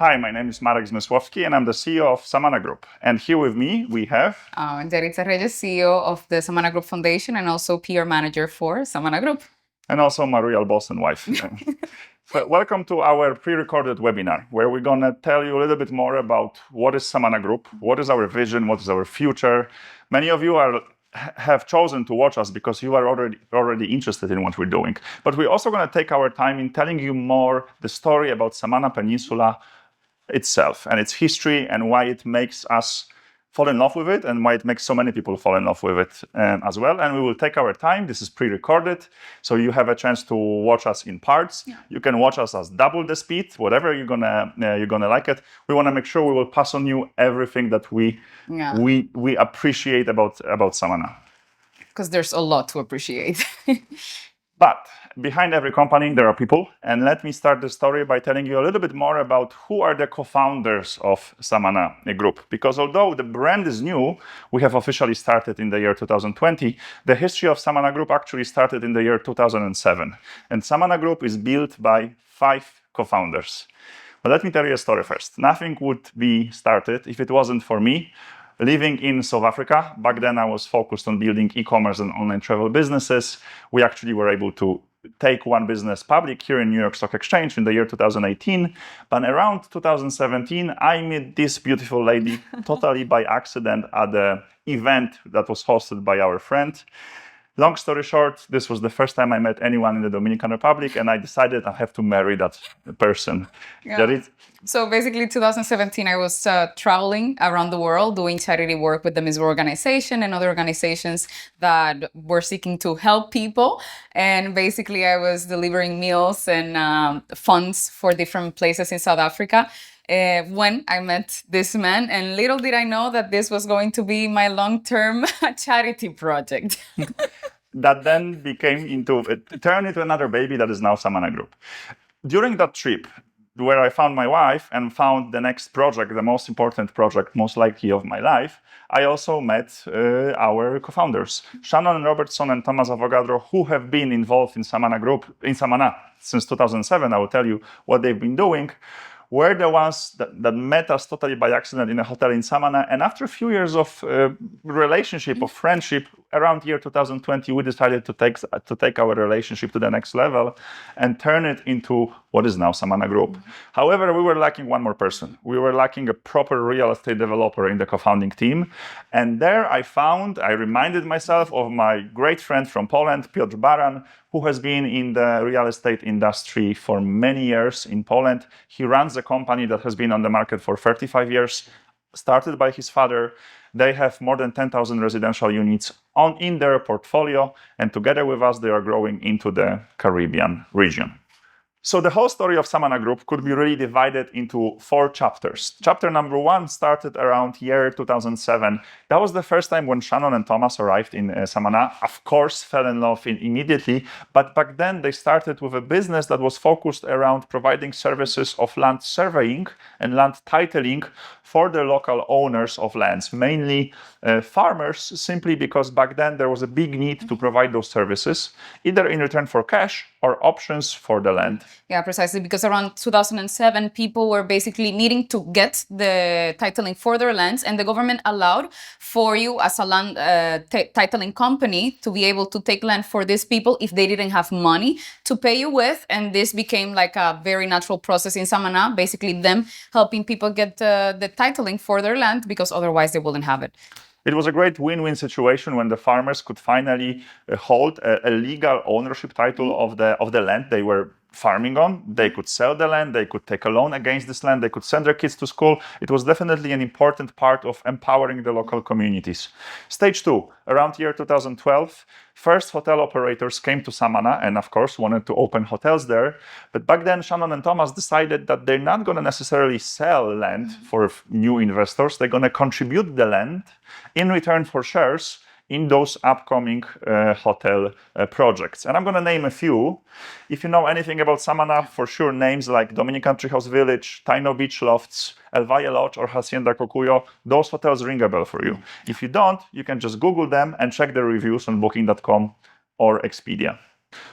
Hi, my name is Marek and I'm the CEO of Samana Group. And here with me, we have... And Yaritza Reyes, CEO of the Samana Group Foundation and also PR manager for Samana Group. And also my real boss and wife. So welcome to our pre-recorded webinar, where we're going to tell you a little bit more about what is Samana Group, what is our vision, what is our future. Many of you have chosen to watch us because you are already interested in what we're doing. But we're also going to take our time in telling you more the story about Samana Peninsula itself and its history and why it makes us fall in love with it and why it makes so many people fall in love with it as well. And we will take our time. This is pre-recorded, so you have a chance to watch us in parts. Yeah. You can watch us as double the speed, whatever you're gonna like it. We want to make sure we will pass on you everything that we appreciate about Samana. Because there's a lot to appreciate. But behind every company, there are people. And let me start the story by telling you a little bit more about who are the co-founders of Samana Group. Because although the brand is new, we have officially started in the year 2020. The history of Samana Group actually started in the year 2007. And Samana Group is built by 5 co-founders. But let me tell you a story first. Nothing would be started if it wasn't for me. Living in South Africa, back then I was focused on building e-commerce and online travel businesses. We actually were able to take one business public here in New York Stock Exchange in the year 2018. But around 2017, I met this beautiful lady totally by accident at an event that was hosted by our friend. Long story short, this was the first time I met anyone in the Dominican Republic, and I decided I have to marry that person. Yeah. So basically, 2017, I was traveling around the world doing charity work with the Miss World organization and other organizations that were seeking to help people. And basically, I was delivering meals and funds for different places in South Africa. When I met this man, and little did I know that this was going to be my long-term charity project. That then turned into another baby that is now Samana Group. During that trip, where I found my wife and found the next project, the most important project, most likely of my life, I also met our co-founders, Shannon Robertson and Thomas Avogadro, who have been involved in Samana Group, in Samana since 2007. I will tell you what they've been doing. Were the ones that met us totally by accident in a hotel in Samana. And after a few years of relationship, of friendship, around year 2020, we decided to take our relationship to the next level and turn it into what is now Samana Group. However, we were lacking one more person. We were lacking a proper real estate developer in the co-founding team. And there I reminded myself of my great friend from Poland, Piotr Baran, who has been in the real estate industry for many years in Poland. He runs a company that has been on the market for 35 years, started by his father. They have more than 10,000 residential units in their portfolio, and together with us, they are growing into the Caribbean region. So the whole story of Samana Group could be really divided into 4 chapters. Chapter number 1 started around year 2007. That was the first time when Shannon and Thomas arrived in Samana. Of course, fell in love immediately. But back then, they started with a business that was focused around providing services of land surveying and land titling for the local owners of lands, mainly farmers, simply because back then there was a big need to provide those services, either in return for cash or options for the land. Yeah, precisely, because around 2007, people were basically needing to get the titling for their lands, and the government allowed for you as a land titling company to be able to take land for these people if they didn't have money to pay you with, and this became like a very natural process in Samana, basically them helping people get the titling for their land because otherwise they wouldn't have it. It was a great win-win situation when the farmers could finally hold a legal ownership title of the land they were farming on. They could sell the land, they could take a loan against this land, they could send their kids to school. It was definitely an important part of empowering the local communities. Stage 2, around year 2012, first hotel operators came to Samana and of course wanted to open hotels there. But back then, Shannon and Thomas decided that they're not going to necessarily sell land for new investors. They're going to contribute the land in return for shares in those upcoming hotel projects. And I'm going to name a few. If you know anything about Samana, for sure, names like Dominican Treehouse Village, Taino Beach Lofts, El Valle Lodge, or Hacienda Cocuyo, those hotels ring a bell for you. If you don't, you can just Google them and check the reviews on Booking.com or Expedia.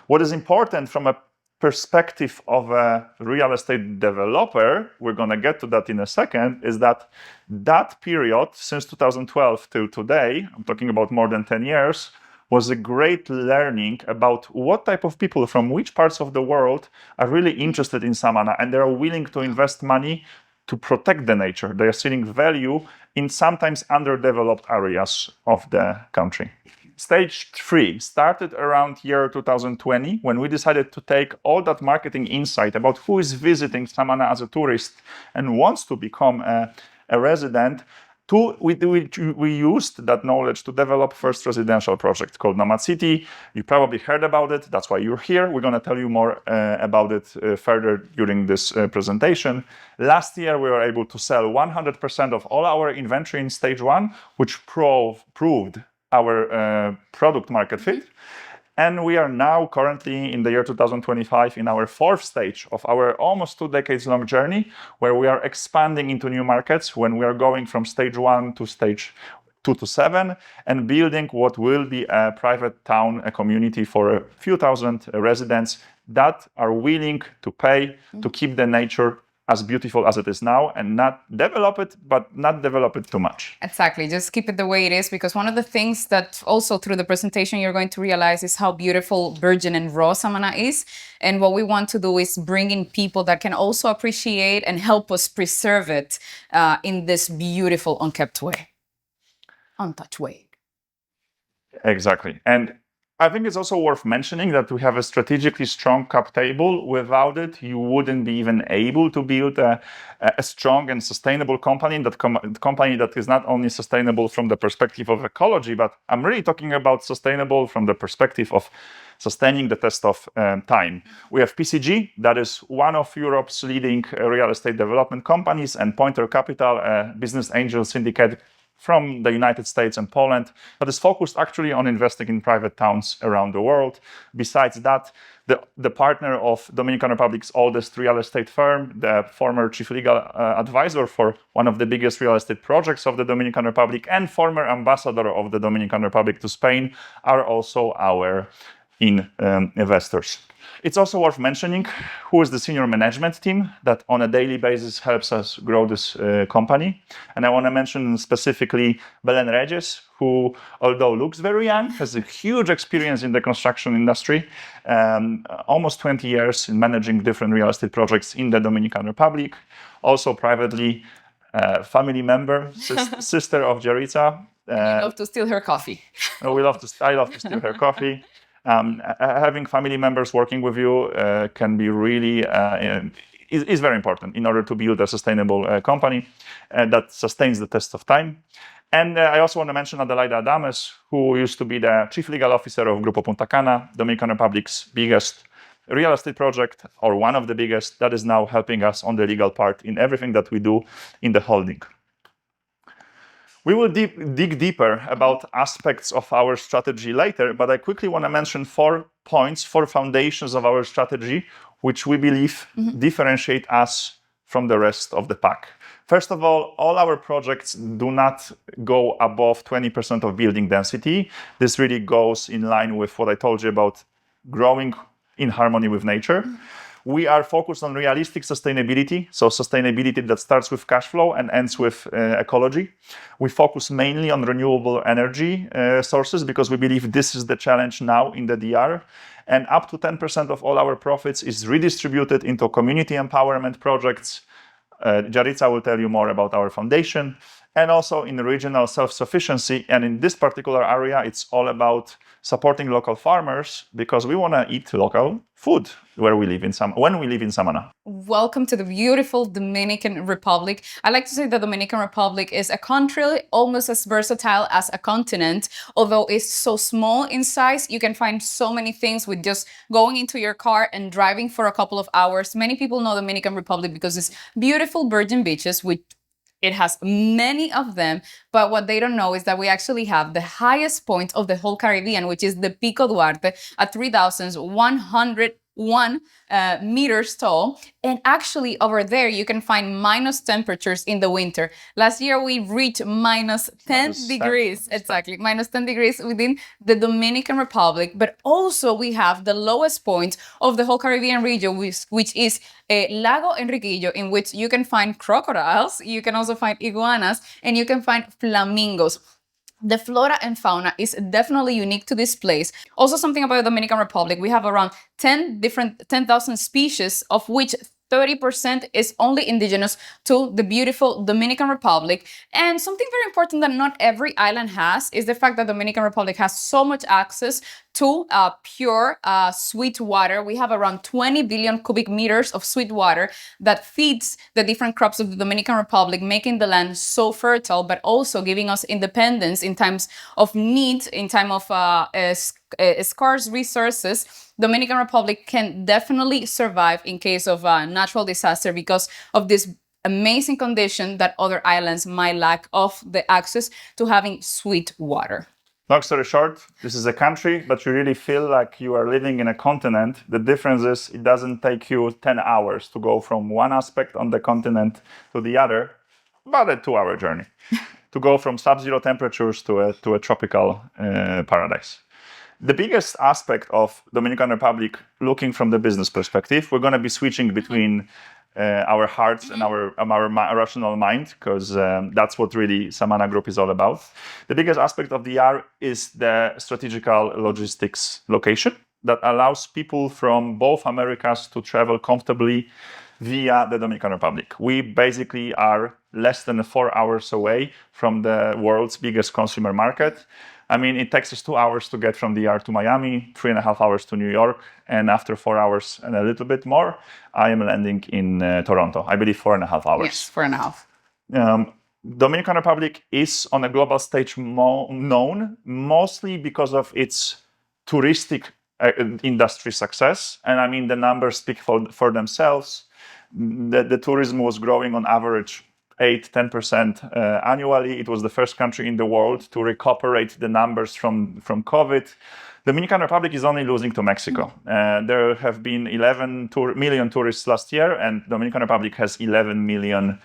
What is important from a perspective of a real estate developer, we're going to get to that in a second, is that that period, since 2012 till today, I'm talking about more than 10 years, was a great learning about what type of people from which parts of the world are really interested in Samana, and they are willing to invest money to protect the nature. They are seeing value in sometimes underdeveloped areas of the country. Stage 3 started around year 2020 when we decided to take all that marketing insight about who is visiting Samana as a tourist and wants to become a resident. We used that knowledge to develop first residential project called Nomad City. You probably heard about it. That's why you're here. We're going to tell you more about it further during this presentation. Last year, we were able to sell 100% of all our inventory in stage 1, which proved our product market fit. And we are now currently in the year 2025 in our 4th stage of our almost 2 decades long journey, where we are expanding into new markets, when we are going from stage 1 to stage 2 to 7 and building what will be a private town, a community for a few thousand residents that are willing to pay to keep the nature as beautiful as it is now and not develop it, but not develop it too much. Exactly. Just keep it the way it is, because one of the things that also through the presentation you're going to realize is how beautiful virgin and raw Samana is. And what we want to do is bring in people that can also appreciate and help us preserve it in this beautiful, unkept way, untouched way. Exactly. And I think it's also worth mentioning that we have a strategically strong cap table. Without it, you wouldn't be even able to build a strong and sustainable company. Company that is not only sustainable from the perspective of ecology, but I'm really talking about sustainable from the perspective of sustaining the test of time. We have PCG, that is one of Europe's leading real estate development companies, and Pointer Capital, a business angel syndicate from the United States and Poland, that is focused actually on investing in private towns around the world. Besides that, the partner of Dominican Republic's oldest real estate firm, the former chief legal advisor for one of the biggest real estate projects of the Dominican Republic, and former ambassador of the Dominican Republic to Spain, are also our investors. It's also worth mentioning who is the senior management team that on a daily basis helps us grow this company. And I want to mention specifically Belen Regis, who, although looks very young, has a huge experience in the construction industry, almost 20 years in managing different real estate projects in the Dominican Republic. Also privately, family member, sister of Yaritza. You love to steal her coffee. I love to steal her coffee. Having family members working with you can be really is very important in order to build a sustainable company that sustains the test of time. And I also want to mention Adelaida Adames, who used to be the chief legal officer of Grupo Punta Cana, Dominican Republic's biggest real estate project, or one of the biggest, that is now helping us on the legal part in everything that we do in the holding. We will dig deeper about aspects of our strategy later, but I quickly want to mention 4 points, 4 foundations of our strategy, which we believe differentiate us from the rest of the pack. First of all our projects do not go above 20% of building density. This really goes in line with what I told you about growing in harmony with nature. We are focused on realistic sustainability, so sustainability that starts with cash flow and ends with ecology. We focus mainly on renewable energy sources because we believe this is the challenge now in the DR. And up to 10% of all our profits is redistributed into community empowerment projects. Yaritza will tell you more about our foundation, and also in regional self-sufficiency. And in this particular area, it's all about supporting local farmers because we want to eat local food when we live in Samaná. Welcome to the beautiful Dominican Republic. I like to say the Dominican Republic is a country almost as versatile as a continent. Although it's so small in size, you can find so many things with just going into your car and driving for a couple of hours. Many people know Dominican Republic because it's beautiful virgin beaches, which it has many of them, but what they don't know is that we actually have the highest point of the whole Caribbean, which is the Pico Duarte at 3,100 meters tall. And actually over there, you can find minus temperatures in the winter. Last year, we reached minus 10 degrees. Exactly, minus 10 degrees within the Dominican Republic. But also we have the lowest point of the whole Caribbean region, which is Lago Enriquillo, in which you can find crocodiles, you can also find iguanas, and you can find flamingos. The flora and fauna is definitely unique to this place. Also, something about the Dominican Republic, we have around 10,000 species, of which 30% is only indigenous to the beautiful Dominican Republic. And something very important that not every island has is the fact that Dominican Republic has so much access to pure sweet water. We have around 20 billion cubic meters of sweet water that feeds the different crops of the Dominican Republic, making the land so fertile, but also giving us independence in times of need, in time of scarce resources. Dominican Republic can definitely survive in case of a natural disaster because of this amazing condition that other islands might lack of the access to having sweet water. Long story short, this is a country, but you really feel like you are living in a continent. The difference is it doesn't take you 10 hours to go from one aspect on the continent to the other, about a 2-hour journey, to go from sub-zero temperatures to a tropical paradise. The biggest aspect of Dominican Republic, looking from the business perspective, we're going to be switching between our hearts and our rational mind, because that's what really Samana Group is all about. The biggest aspect of DR is the strategical logistics location that allows people from both Americas to travel comfortably via the Dominican Republic. We basically are less than 4 hours away from the world's biggest consumer market. I mean, it takes us 2 hours to get from DR to Miami, 3.5 hours to New York, and after 4 hours and a little bit more, I am landing in Toronto. I believe 4.5 hours. Yes, 4.5. Dominican Republic is on a global stage known mostly because of its touristic industry success. And I mean, the numbers speak for themselves. The tourism was growing on average 8-10% annually. It was the first country in the world to recuperate the numbers from COVID. Dominican Republic is only losing to Mexico. There have been 11 million tourists last year, and Dominican Republic has 11 million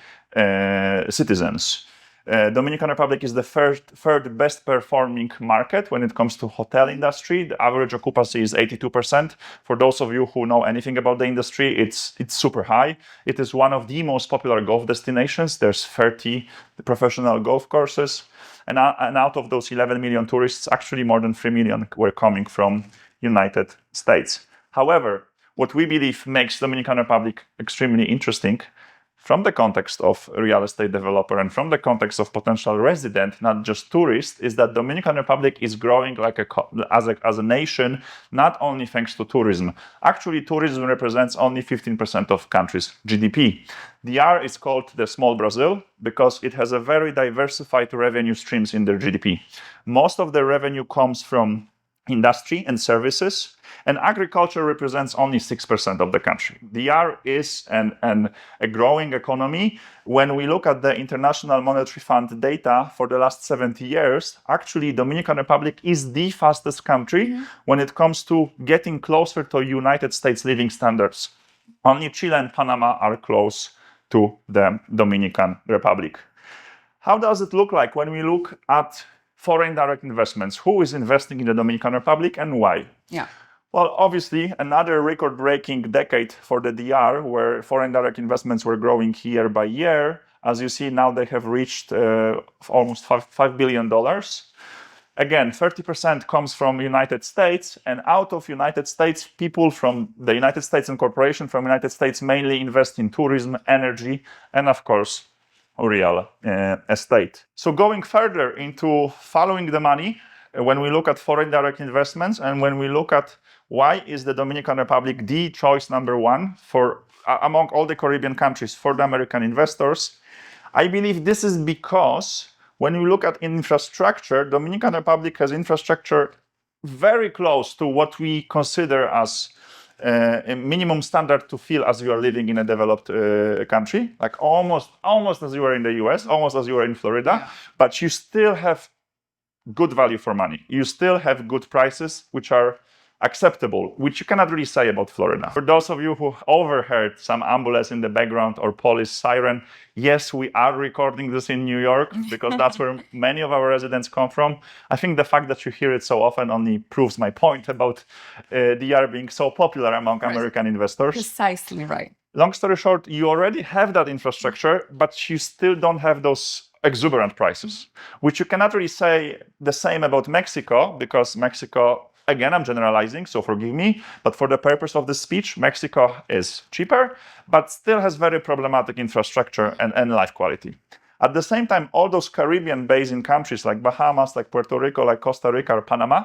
citizens. Dominican Republic is the third best performing market when it comes to hotel industry. The average occupancy is 82%. For those of you who know anything about the industry, it's super high. It is one of the most popular golf destinations. There's 30 professional golf courses. And out of those 11 million tourists, actually more than 3 million were coming from United States. However, what we believe makes Dominican Republic extremely interesting from the context of real estate developer and from the context of potential resident, not just tourist, is that Dominican Republic is growing as a nation, not only thanks to tourism. Actually, tourism represents only 15% of country's GDP. DR is called the small Brazil because it has a very diversified revenue streams in their GDP. Most of the revenue comes from industry and services, and agriculture represents only 6% of the country. DR is a growing economy. When we look at the International Monetary Fund data for the last 70 years, actually Dominican Republic is the fastest country when it comes to getting closer to United States living standards. Only Chile and Panama are close to the Dominican Republic. How does it look like when we look at foreign direct investments? Who is investing in the Dominican Republic and why? Yeah. Well, obviously, another record-breaking decade for the DR, where foreign direct investments were growing year by year. As you see, now they have reached almost $5 billion. Again, 30% comes from United States, and out of United States, people from the United States and corporations from United States mainly invest in tourism, energy, and of course, real estate. So going further into following the money, when we look at foreign direct investments and when we look at why is the Dominican Republic the choice number one for among all the Caribbean countries for the American investors, I believe this is because when we look at infrastructure, Dominican Republic has infrastructure very close to what we consider as a minimum standard to feel as you are living in a developed country, like almost as you are in the US, almost as you are in Florida, but you still have good value for money. You still have good prices, which are acceptable, which you cannot really say about Florida. For those of you who overheard some ambulance in the background or police siren, yes, we are recording this in New York because that's where many of our residents come from. I think the fact that you hear it so often only proves my point about DR being so popular among American investors. Precisely right. Long story short, you already have that infrastructure, but you still don't have those exuberant prices, which you cannot really say the same about Mexico, because Mexico, again, I'm generalizing, so forgive me, but for the purpose of this speech, Mexico is cheaper, but still has very problematic infrastructure and life quality. At the same time, all those Caribbean basin countries like Bahamas, like Puerto Rico, like Costa Rica or Panama,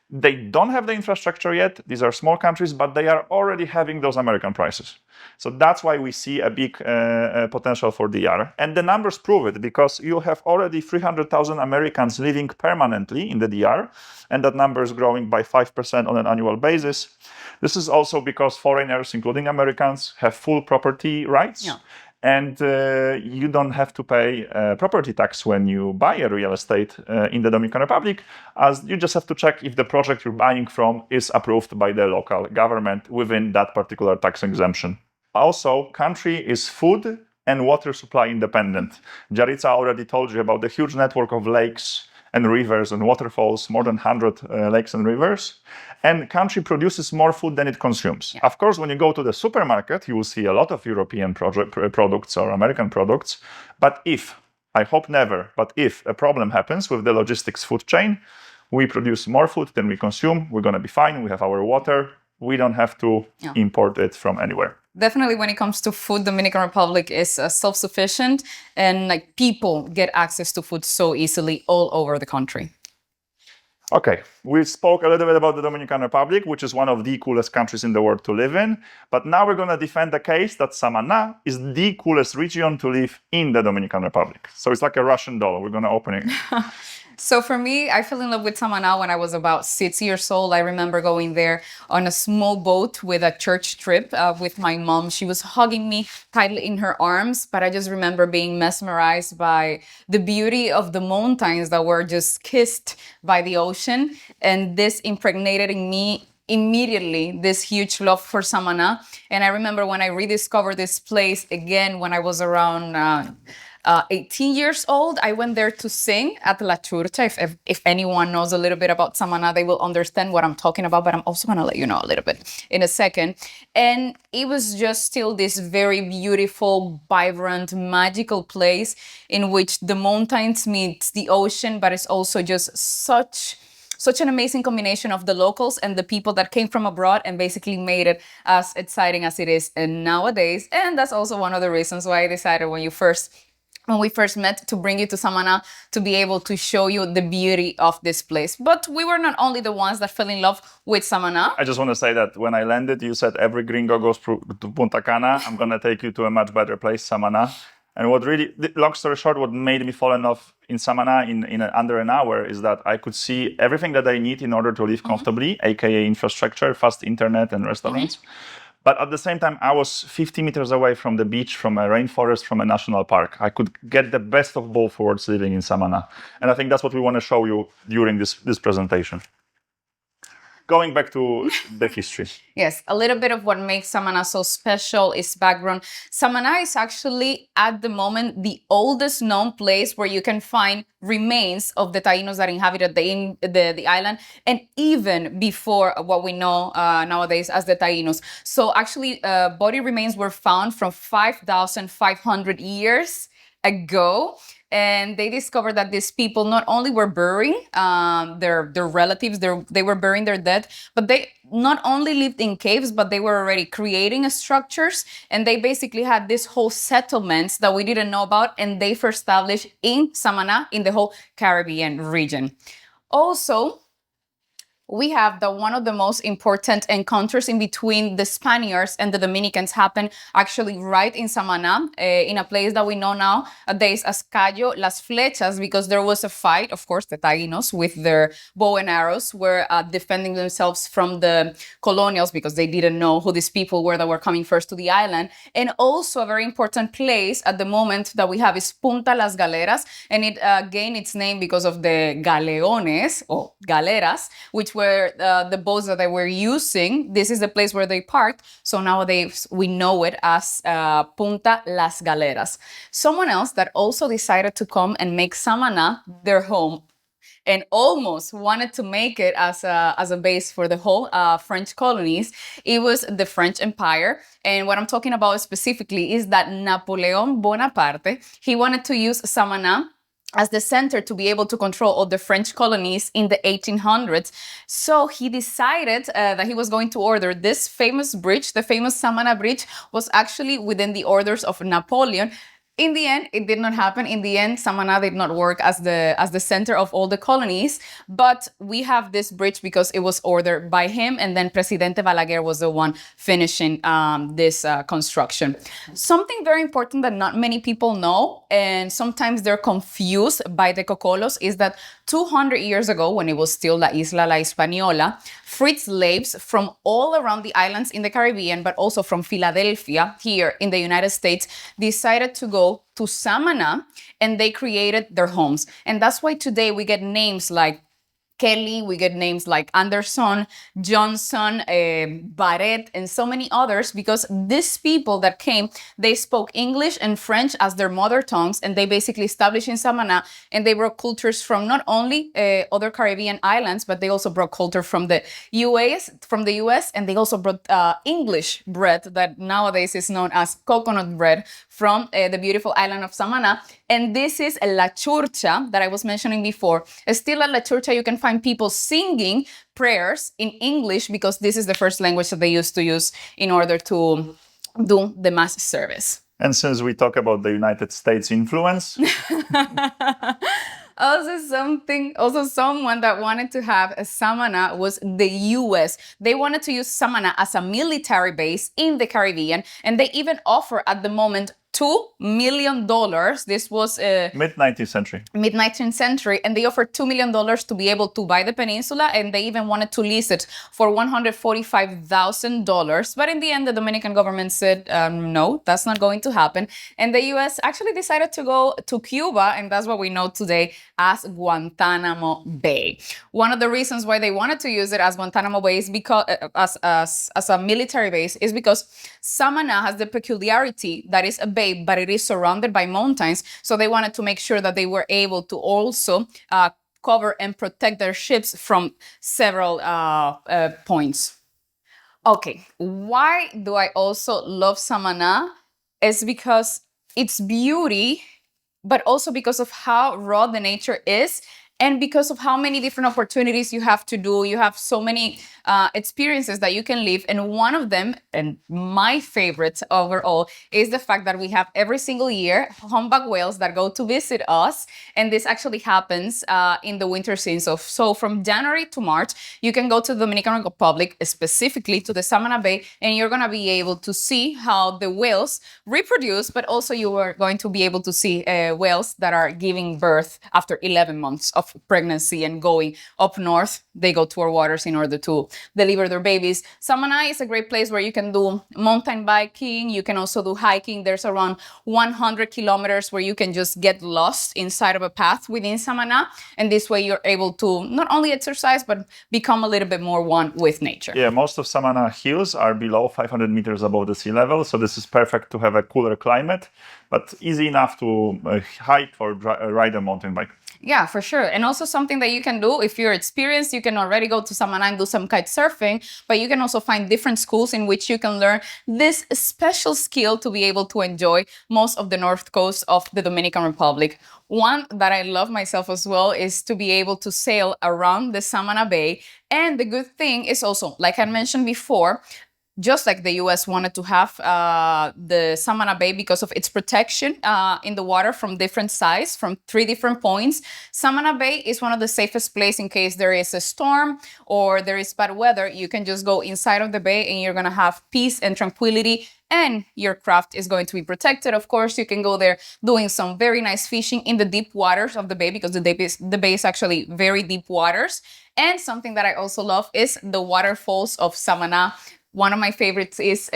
they don't have the infrastructure yet. These are small countries, but they are already having those American prices. So that's why we see a big potential for DR. And the numbers prove it, because you have already 300,000 Americans living permanently in the DR, and that number is growing by 5% on an annual basis. This is also because foreigners, including Americans, have full property rights. Yeah. And you don't have to pay property tax when you buy a real estate in the Dominican Republic, as you just have to check if the project you're buying from is approved by the local government within that particular tax exemption. Also, country is food and water supply independent. Yaritza already told you about the huge network of lakes and rivers and waterfalls, more than 100 lakes and rivers. And country produces more food than it consumes. Yeah. Of course, when you go to the supermarket, you will see a lot of European products or American products. But if, I hope never, but if a problem happens with the logistics food chain, we produce more food than we consume, we're going to be fine. We have our water. We don't have to import it from anywhere. Definitely, when it comes to food, Dominican Republic is self-sufficient, and like people get access to food so easily all over the country. Okay, we spoke a little bit about the Dominican Republic, which is one of the coolest countries in the world to live in. But now we're going to defend the case that Samaná is the coolest region to live in the Dominican Republic. So it's like a Russian doll. We're going to open it. So for me, I fell in love with Samaná when I was about 6 years old. I remember going there on a small boat with a church trip with my mom. She was hugging me tightly in her arms, but I just remember being mesmerized by the beauty of the mountains that were just kissed by the ocean. And this impregnated in me immediately this huge love for Samaná. And I remember when I rediscovered this place again when I was around 18 years old, I went there to sing at La Churcha. If anyone knows a little bit about Samaná, they will understand what I'm talking about, but I'm also going to let you know a little bit in a second. And it was just still this very beautiful, vibrant, magical place in which the mountains meet the ocean, but it's also just such an amazing combination of the locals and the people that came from abroad and basically made it as exciting as it is nowadays. And that's also one of the reasons why I decided when we first met to bring you to Samaná to be able to show you the beauty of this place. But we were not only the ones that fell in love with Samaná. I just want to say that when I landed, you said every gringo goes to Punta Cana. I'm going to take you to a much better place, Samaná. And what really, long story short, what made me fall in love in Samaná in under an hour is that I could see everything that I need in order to live comfortably, aka infrastructure, fast internet and restaurants. But at the same time, I was 50 meters away from the beach, from a rainforest, from a national park. I could get the best of both worlds living in Samaná. And I think that's what we want to show you during this presentation. Going back to the history. Yes, a little bit of what makes Samaná so special is background. Samaná is actually, at the moment, the oldest known place where you can find remains of the Taínos that inhabited the island, and even before what we know nowadays as the Taínos. So actually, body remains were found from 5,500 years ago. And they discovered that these people not only were burying their relatives, they were burying their dead, but they not only lived in caves, but they were already creating structures. And they basically had this whole settlements that we didn't know about, and they first established in Samaná, in the whole Caribbean region. Also, we have one of the most important encounters in between the Spaniards and the Dominicans happened actually right in Samaná, in a place that we know nowadays as Cayo Las Flechas, because there was a fight. Of course, the Taínos with their bow and arrows were defending themselves from the colonials because they didn't know who these people were that were coming first to the island. And also a very important place at the moment that we have is Punta Las Galeras, and it gained its name because of the galeones or galeras, which were where the boats that they were using, this is the place where they parked. So nowadays we know it as Punta Las Galeras. Someone else that also decided to come and make Samaná their home and almost wanted to make it as a base for the whole French colonies. It was the French Empire. And what I'm talking about specifically is that Napoleon Bonaparte, he wanted to use Samaná as the center to be able to control all the French colonies in the 1800s. So he decided that he was going to order this famous bridge. The famous Samana Bridge was actually within the orders of Napoleon. In the end, it did not happen. In the end, Samaná did not work as the center of all the colonies, but we have this bridge because it was ordered by him, and then Presidente Balaguer was the one finishing this construction. Something very important that not many people know, and sometimes they're confused by the Cocolos, is that 200 years ago, when it was still La Isla La Hispaniola, freed slaves from all around the islands in the Caribbean, but also from Philadelphia here in the United States, decided to go to Samaná, and they created their homes. And that's why today we get names like Kelly, we get names like Anderson, Johnson, Barrett, and so many others, because these people that came, they spoke English and French as their mother tongues, and they basically established in Samaná, and they brought cultures from not only other Caribbean islands, but they also brought culture from the US, and they also brought English bread that nowadays is known as coconut bread from the beautiful island of Samaná. And this is La Churcha that I was mentioning before. Still at La Churcha, you can find people singing prayers in English because this is the first language that they used to use in order to do the mass service. And since we talk about the United States influence, Also, someone that wanted to have a Samaná was the US. They wanted to use Samaná as a military base in the Caribbean, and they even offer at the moment $2 million. This was mid-19th century. Mid-19th century, and they offered $2 million to be able to buy the peninsula, and they even wanted to lease it for $145,000. But in the end, the Dominican government said, no, that's not going to happen. And the US actually decided to go to Cuba, and that's what we know today as Guantanamo Bay. One of the reasons why they wanted to use it as Guantanamo Bay is because as a military base is because Samaná has the peculiarity that is a bay, but it is surrounded by mountains. So they wanted to make sure that they were able to also cover and protect their ships from several points. Okay, why do I also love Samaná? It's because its beauty, but also because of how raw the nature is, and because of how many different opportunities you have to do. You have so many experiences that you can live. And one of them, and my favorite overall, is the fact that we have every single year humpback whales that go to visit us. And this actually happens in the winter season. So from January to March, you can go to the Dominican Republic, specifically to the Samana Bay, and you're going to be able to see how the whales reproduce, but also you are going to be able to see whales that are giving birth after 11 months of pregnancy and going up north. They go to our waters in order to deliver their babies. Samaná is a great place where you can do mountain biking. You can also do hiking. There's around 100 kilometers where you can just get lost inside of a path within Samaná. And this way you're able to not only exercise, but become a little bit more one with nature. Yeah, most of Samaná hills are below 500 meters above the sea level. So this is perfect to have a cooler climate, but easy enough to hike or ride a mountain bike. Yeah, for sure. And also something that you can do if you're experienced, you can already go to Samaná and do some kite surfing, but you can also find different schools in which you can learn this special skill to be able to enjoy most of the north coast of the Dominican Republic. One that I love myself as well is to be able to sail around the Samana Bay. And the good thing is also, like I mentioned before, just like the US wanted to have the Samana Bay because of its protection in the water from different sides, from 3 different points. Samana Bay is one of the safest places in case there is a storm or there is bad weather. You can just go inside of the bay and you're going to have peace and tranquility, and your craft is going to be protected. Of course, you can go there doing some very nice fishing in the deep waters of the bay, because the bay is actually very deep waters. And something that I also love is the waterfalls of Samaná. One of my favorites is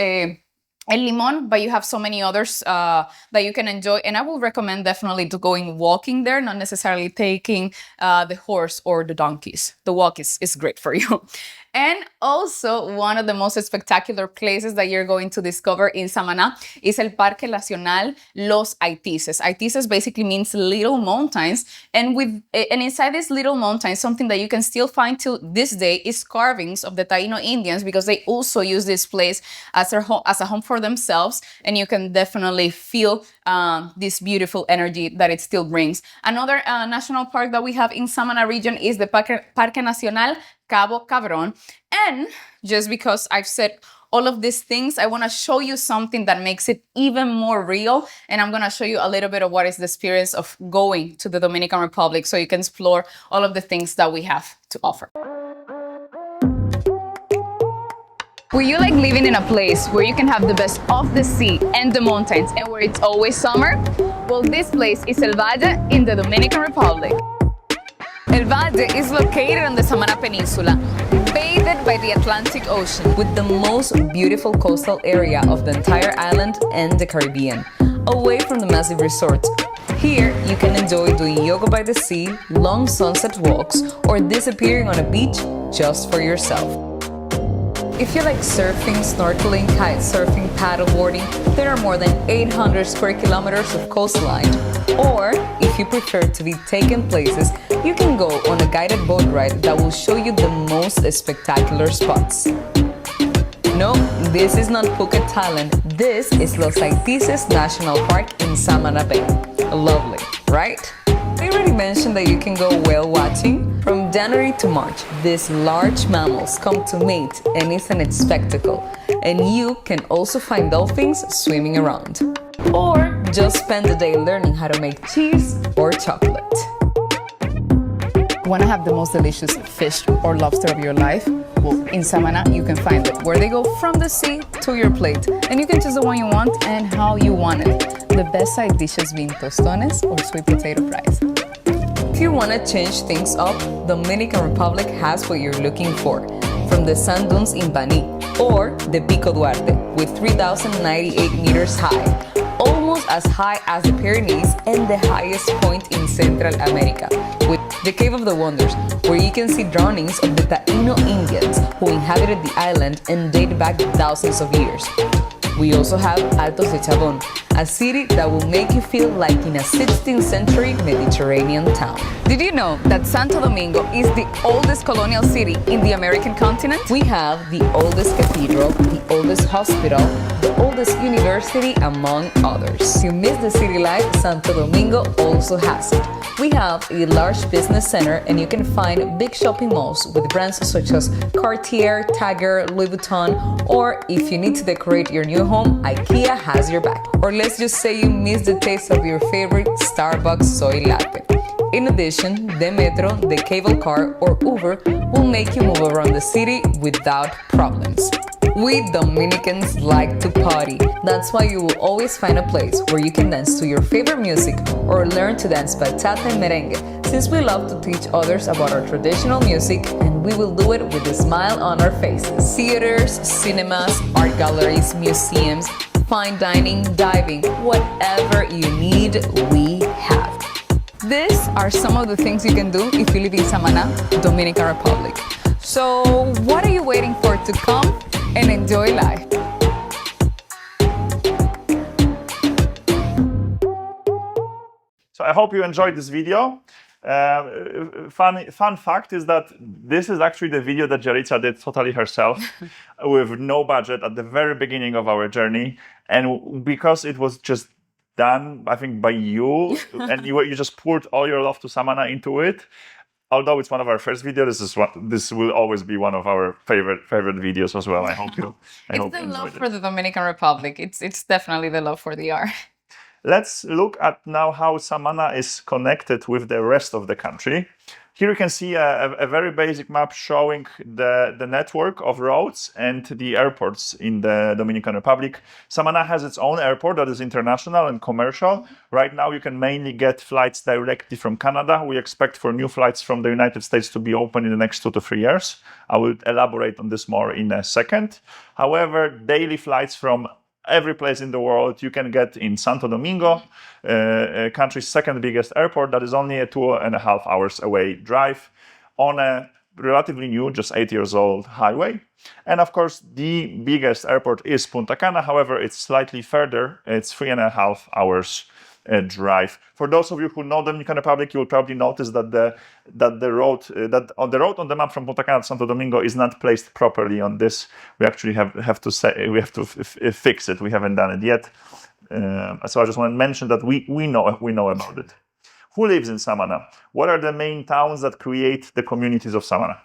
El Limon, but you have so many others that you can enjoy. And I will recommend definitely to going walking there, not necessarily taking the horse or the donkeys. The walk is great for you. And also, one of the most spectacular places that you're going to discover in Samaná is El Parque Nacional Los Haitises. Haitises basically means little mountains. And inside these little mountains, something that you can still find till this day is carvings of the Taino Indians, because they also use this place as a home for themselves. And you can definitely feel this beautiful energy that it still brings. Another national park that we have in Samana region is the Parque Nacional Cabo Cabron. And just because I've said all of these things, I want to show you something that makes it even more real. And I'm going to show you a little bit of what is the experience of going to the Dominican Republic, so you can explore all of the things that we have to offer. Would you like living in a place where you can have the best of the sea and the mountains and where it's always summer? Well, this place is El Valle in the Dominican Republic. El Valle is located on the Samana Peninsula, bathed by the Atlantic Ocean, with the most beautiful coastal area of the entire island and the Caribbean, away from the massive resorts. Here, you can enjoy doing yoga by the sea, long sunset walks, or disappearing on a beach just for yourself. If you like surfing, snorkeling, kite surfing, paddleboarding, there are more than 800 square kilometers of coastline. Or, if you prefer to be taken places, you can go on a guided boat ride that will show you the most spectacular spots. No, this is not Phuket, Thailand. This is Los Haitises National Park in Samana Bay. Lovely, right? I already mentioned that you can go whale watching. From January to March, these large mammals come to mate, and it's a spectacle. And you can also find dolphins swimming around. Or just spend the day learning how to make cheese or chocolate. Want to have the most delicious fish or lobster of your life? Well, in Samana, you can find it, where they go from the sea to your plate. And you can choose the one you want and how you want it. The best side dishes being tostones or sweet potato fries. If you want to change things up, Dominican Republic has what you're looking for. From the sand dunes in Bani or the Pico Duarte with 3,098 meters high, almost as high as the Pyrenees and the highest point in Central America, with the Cave of the Wonders, where you can see drawings of the Taino Indians who inhabited the island and date back thousands of years. We also have Altos de Chabón, a city that will make you feel like in a 16th century Mediterranean town. Did you know that Santo Domingo is the oldest colonial city in the American continent? We have the oldest cathedral, the oldest hospital, the oldest university, among others. If you miss the city life, Santo Domingo also has it. We have a large business center, and you can find big shopping malls with brands such as Cartier, Tiger, Louis Vuitton, or if you need to decorate your new home, IKEA has your back. Or let's just say you miss the taste of your favorite Starbucks soy latte. In addition, the metro, the cable car, or Uber will make you move around the city without problems. We Dominicans like to party. That's why you will always find a place where you can dance to your favorite music or learn to dance bachata and merengue, since we love to teach others about our traditional music, and we will do it with a smile on our faces. Theaters, cinemas, art galleries, museums, fine dining, diving, whatever you need, we have. These are some of the things you can do if you live in Samaná, Dominican Republic. So what are you waiting for to come and enjoy life? So I hope you enjoyed this video. Fun fact is that this is actually the video that Yaritza did totally herself with no budget at the very beginning of our journey. And because it was just done, I think, by you, and you just poured all your love to Samana into it. Although it's one of our first videos, this will always be one of our favorite videos as well. I hope you. It's the love for the Dominican Republic. It's definitely the love for the art. Let's look at now how Samana is connected with the rest of the country. Here you can see a very basic map showing the network of roads and the airports in the Dominican Republic. Samana has its own airport that is international and commercial. Right now you can mainly get flights directly from Canada. We expect for new flights from the United States to be open in the next 2 to 3 years. I will elaborate on this more in a second. However, daily flights from every place in the world you can get in Santo Domingo, country's second biggest airport, that is only a 2.5 hours away drive on a relatively new, just 8 years old highway. And of course, the biggest airport is Punta Cana. However, it's slightly further. It's 3.5 hours drive. For those of you who know the Dominican Republic, you will probably notice that the road on the map from Punta Cana to Santo Domingo is not placed properly on this. We actually have to fix it. We haven't done it yet. So I just want to mention that we know about it. Who lives in Samaná? What are the main towns that create the communities of Samaná?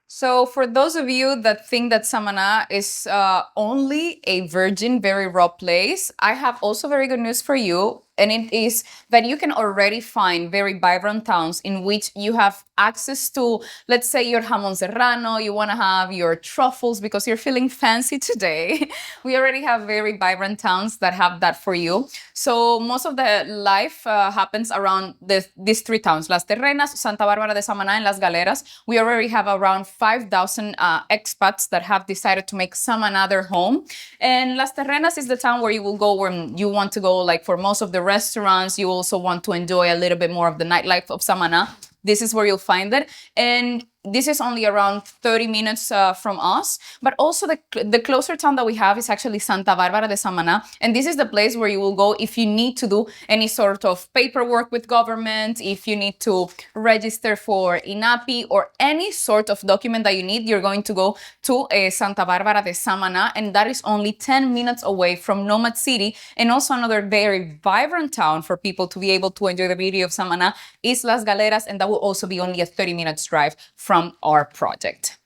So for those of you that think that Samaná is only a virgin, very raw place, I have also very good news for you. And it is that you can already find very vibrant towns in which you have access to, let's say, your jamón serrano, you want to have your truffles because you're feeling fancy today. We already have very vibrant towns that have that for you. So most of the life happens around these three towns, Las Terrenas, Santa Bárbara de Samaná, and Las Galeras. We already have around 5,000 expats that have decided to make Samaná their home. And Las Terrenas is the town where you will go when you want to go, like for most of the restaurants. You also want to enjoy a little bit more of the nightlife of Samaná. This is where you'll find it. And this is only around 30 minutes from us. But also the closer town that we have is actually Santa Bárbara de Samaná. And this is the place where you will go if you need to do any sort of paperwork with government, if you need to register for INAPI or any sort of document that you need, you're going to go to Santa Bárbara de Samaná. And that is only 10 minutes away from Nomad City. And also another very vibrant town for people to be able to enjoy the beauty of Samaná is Las Galeras. And that will also be only a 30 minutes drive from our project.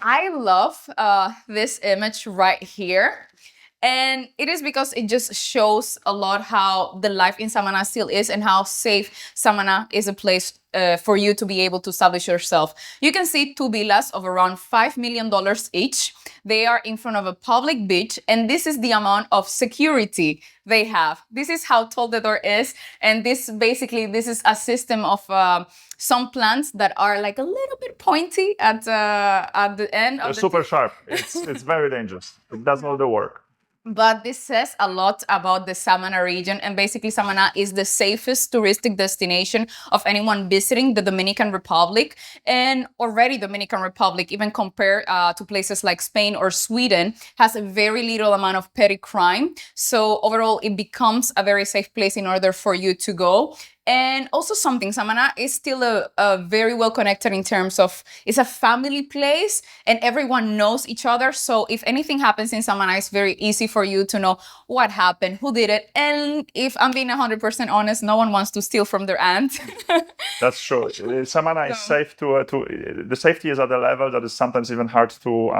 I love this image right here. And it is because it just shows a lot how the life in Samaná still is and how safe Samaná is a place for you to be able to establish yourself. You can see two villas of around $5 million each. They are in front of a public beach, and this is the amount of security they have. This is how tall the door is, and this is a system of some plants that are like a little bit pointy at the end. They're super sharp. It's very dangerous. It does all the work. But this says a lot about the Samana region, and basically Samaná is the safest touristic destination of anyone visiting the Dominican Republic. And already Dominican Republic, even compared to places like Spain or Sweden, has a very little amount of petty crime. So overall, it becomes a very safe place in order for you to go. And also Samaná is still a very well connected in terms of, it's a family place and everyone knows each other. So if anything happens in Samaná, it's very easy for you to know what happened, who did it. And if I'm being 100% honest, no one wants to steal from their aunt. That's true. Samaná is safe the safety is at a level that is sometimes even hard to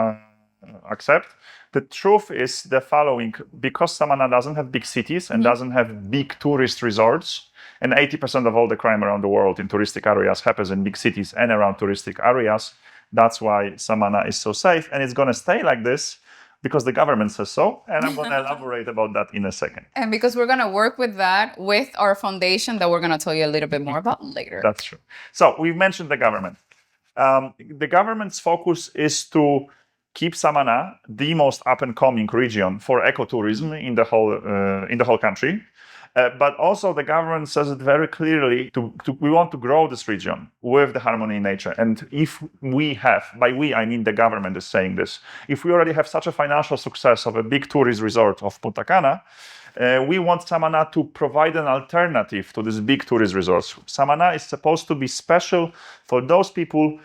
accept. The truth is the following: because Samaná doesn't have big cities and doesn't have big tourist resorts, and 80% of all the crime around the world in touristic areas happens in big cities and around touristic areas. That's why Samaná is so safe, and it's going to stay like this because the government says so. And I'm going to elaborate about that in a second. And because we're going to work with that with our foundation that we're going to tell you a little bit more about later. That's true. So we've mentioned the government. The government's focus is to keep Samaná the most up-and-coming region for ecotourism in the whole country. But also the government says it very clearly, we want to grow this region with the harmony in nature. And if we have, by we, I mean the government is saying this, if we already have such a financial success of a big tourist resort of Punta Cana, we want Samaná to provide an alternative to these big tourist resorts. Samaná is supposed to be special for those people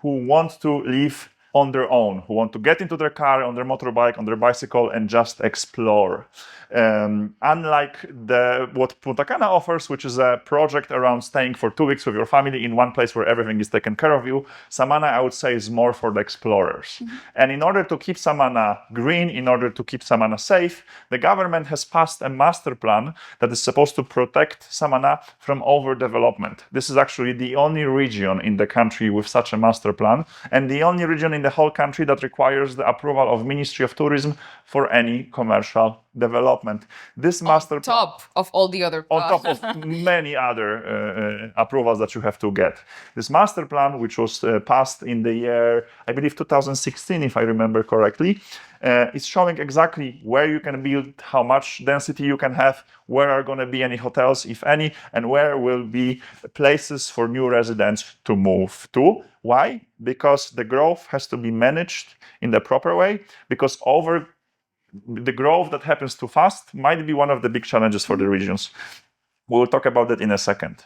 who want to live on their own, who want to get into their car, on their motorbike, on their bicycle, and just explore. Unlike what Punta Cana offers, which is a project around staying for 2 weeks with your family in one place where everything is taken care of you, Samaná, I would say, is more for the explorers. Mm-hmm. And in order to keep Samaná green, in order to keep Samaná safe, the government has passed a master plan that is supposed to protect Samaná from overdevelopment. This is actually the only region in the country with such a master plan, and the only region in the whole country that requires the approval of Ministry of Tourism for any commercial development. This master On top of all the other on top of many other approvals that you have to get. This master plan, which was passed in the year, I believe 2016, if I remember correctly, is showing exactly where you can build, how much density you can have, where are going to be any hotels, if any, and where will be places for new residents to move to. Why? Because the growth has to be managed in the proper way, because the growth that happens too fast might be one of the big challenges for the regions. We'll talk about that in a second.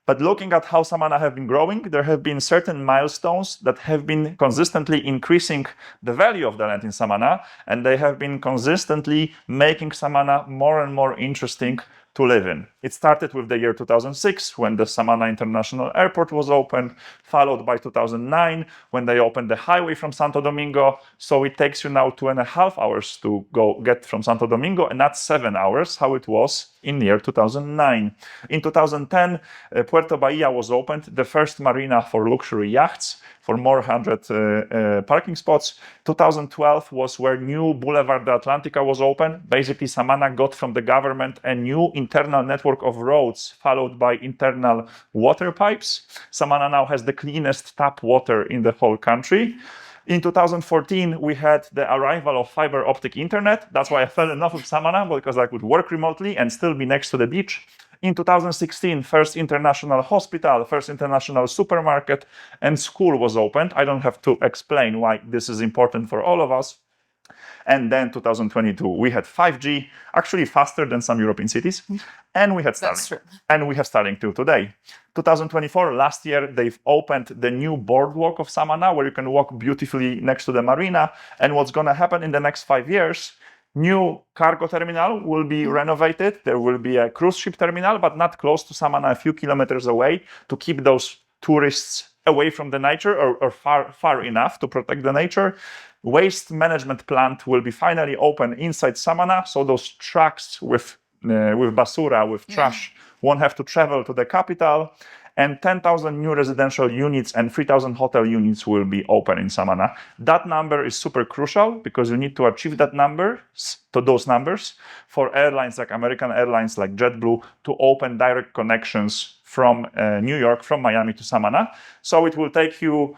But looking at how Samana have been growing, there have been certain milestones that have been consistently increasing the value of the land in Samana, and they have been consistently making Samana more and more interesting to live in. It started with the year 2006, when the Samana International Airport was opened, followed by 2009, when they opened the highway from Santo Domingo. So it takes you now 2.5 hours to get from Santo Domingo, and not 7 hours, how it was in the year 2009. In 2010, Puerto Bahia was opened, the first marina for luxury yachts, for more 100 parking spots. 2012 was where new Boulevard de Atlantica was open. Basically, Samana got from the government a new internal network of roads, followed by internal water pipes. Samana now has the cleanest tap water in the whole country. In 2014, we had the arrival of fiber optic internet. That's why I fell in love with Samana, because I could work remotely and still be next to the beach. In 2016, first international hospital, first international supermarket, and school was opened. I don't have to explain why this is important for all of us. And then 2022, we had 5G, actually faster than some European cities. And we had Starlink. That's true. And we have Starlink too today. 2024, last year, they've opened the new boardwalk of Samana, where you can walk beautifully next to the marina. And what's going to happen in the next 5 years, new cargo terminal will be renovated. There will be a cruise ship terminal, but not close to Samana, a few kilometers away, to keep those tourists away from the nature, or far enough to protect the nature. Waste management plant will be finally open inside Samana, so those trucks with basura, with trash, won't have to travel to the capital. And 10,000 new residential units and 3,000 hotel units will be open in Samana. That number is super crucial, because you need to achieve those numbers for airlines like American Airlines, like JetBlue, to open direct connections from New York, from Miami to Samana. So it will take you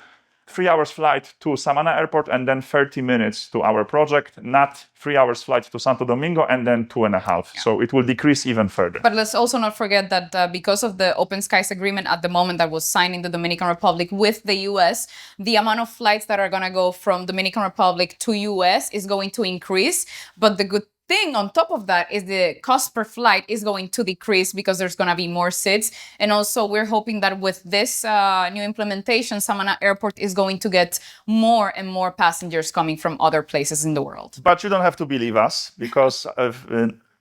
3 hours flight to Samana Airport and then 30 minutes to our project, not 3 hours flight to Santo Domingo and then 2.5. Yeah. So it will decrease even further. But let's also not forget that because of the Open Skies Agreement at the moment that was signed in the Dominican Republic with the US, the amount of flights that are going to go from Dominican Republic to US is going to increase. But the good thing on top of that is the cost per flight is going to decrease, because there's going to be more seats. And also we're hoping that with this new implementation, Samana Airport is going to get more and more passengers coming from other places in the world. But you don't have to believe us, because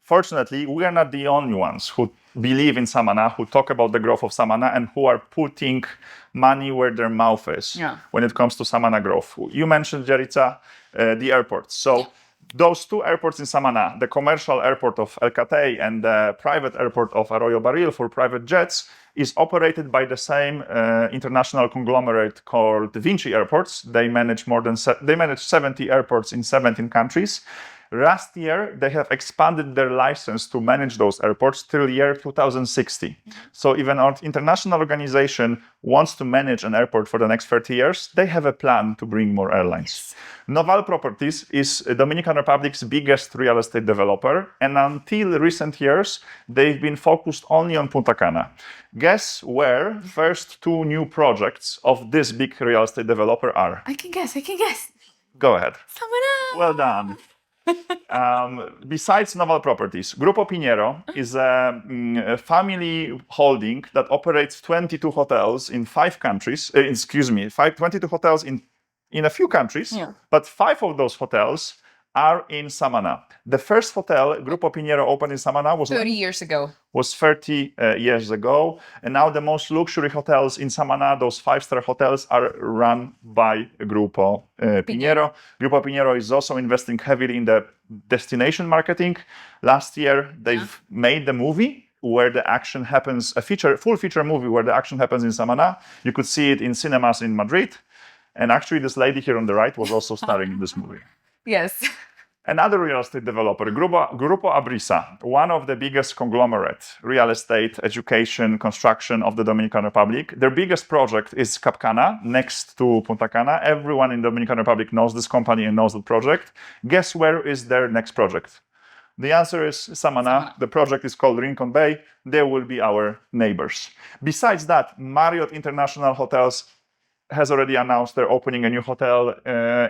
fortunately, we are not the only ones who believe in Samana, who talk about the growth of Samana, and who are putting money where their mouth is when it comes to Samana growth. You mentioned, Yaritza, the airports. So those two airports in Samana, the commercial airport of El Catay and the private airport of Arroyo Barril for private jets, is operated by the same international conglomerate called Vinci Airports. They manage 70 airports in 17 countries. Last year, they have expanded their license to manage those airports till year 2060. So even our international organization wants to manage an airport for the next 30 years. They have a plan to bring more airlines. Noval Properties is Dominican Republic's biggest real estate developer, and until recent years, they've been focused only on Punta Cana. Guess where first two new projects of this big real estate developer are? I can guess. Go ahead. Samana! Well done. Besides Noval Properties, Grupo Pinheiro is a family holding that operates 22 hotels in 5 countries. 22 hotels in a few countries, but 5 of those hotels are in Samana. The first hotel Grupo Pinheiro opened in Samana was 30 years ago. Was 30 years ago. And now the most luxury hotels in Samana, those 5-star hotels, are run by Grupo Pinheiro. Grupo Pinheiro is also investing heavily in the destination marketing. Last year, they've made the movie where the action happens, full feature movie where the action happens in Samana. You could see it in cinemas in Madrid. And actually, this lady here on the right was also starring in this movie. Yes. Another real estate developer, Grupo Abrisa, one of the biggest conglomerate real estate, education, construction of the Dominican Republic. Their biggest project is Cap Cana, next to Punta Cana. Everyone in the Dominican Republic knows this company and knows the project. Guess where is their next project? The answer is Samaná. The project is called Rincon Bay. They will be our neighbors. Besides that, Marriott International Hotels has already announced they're opening a new hotel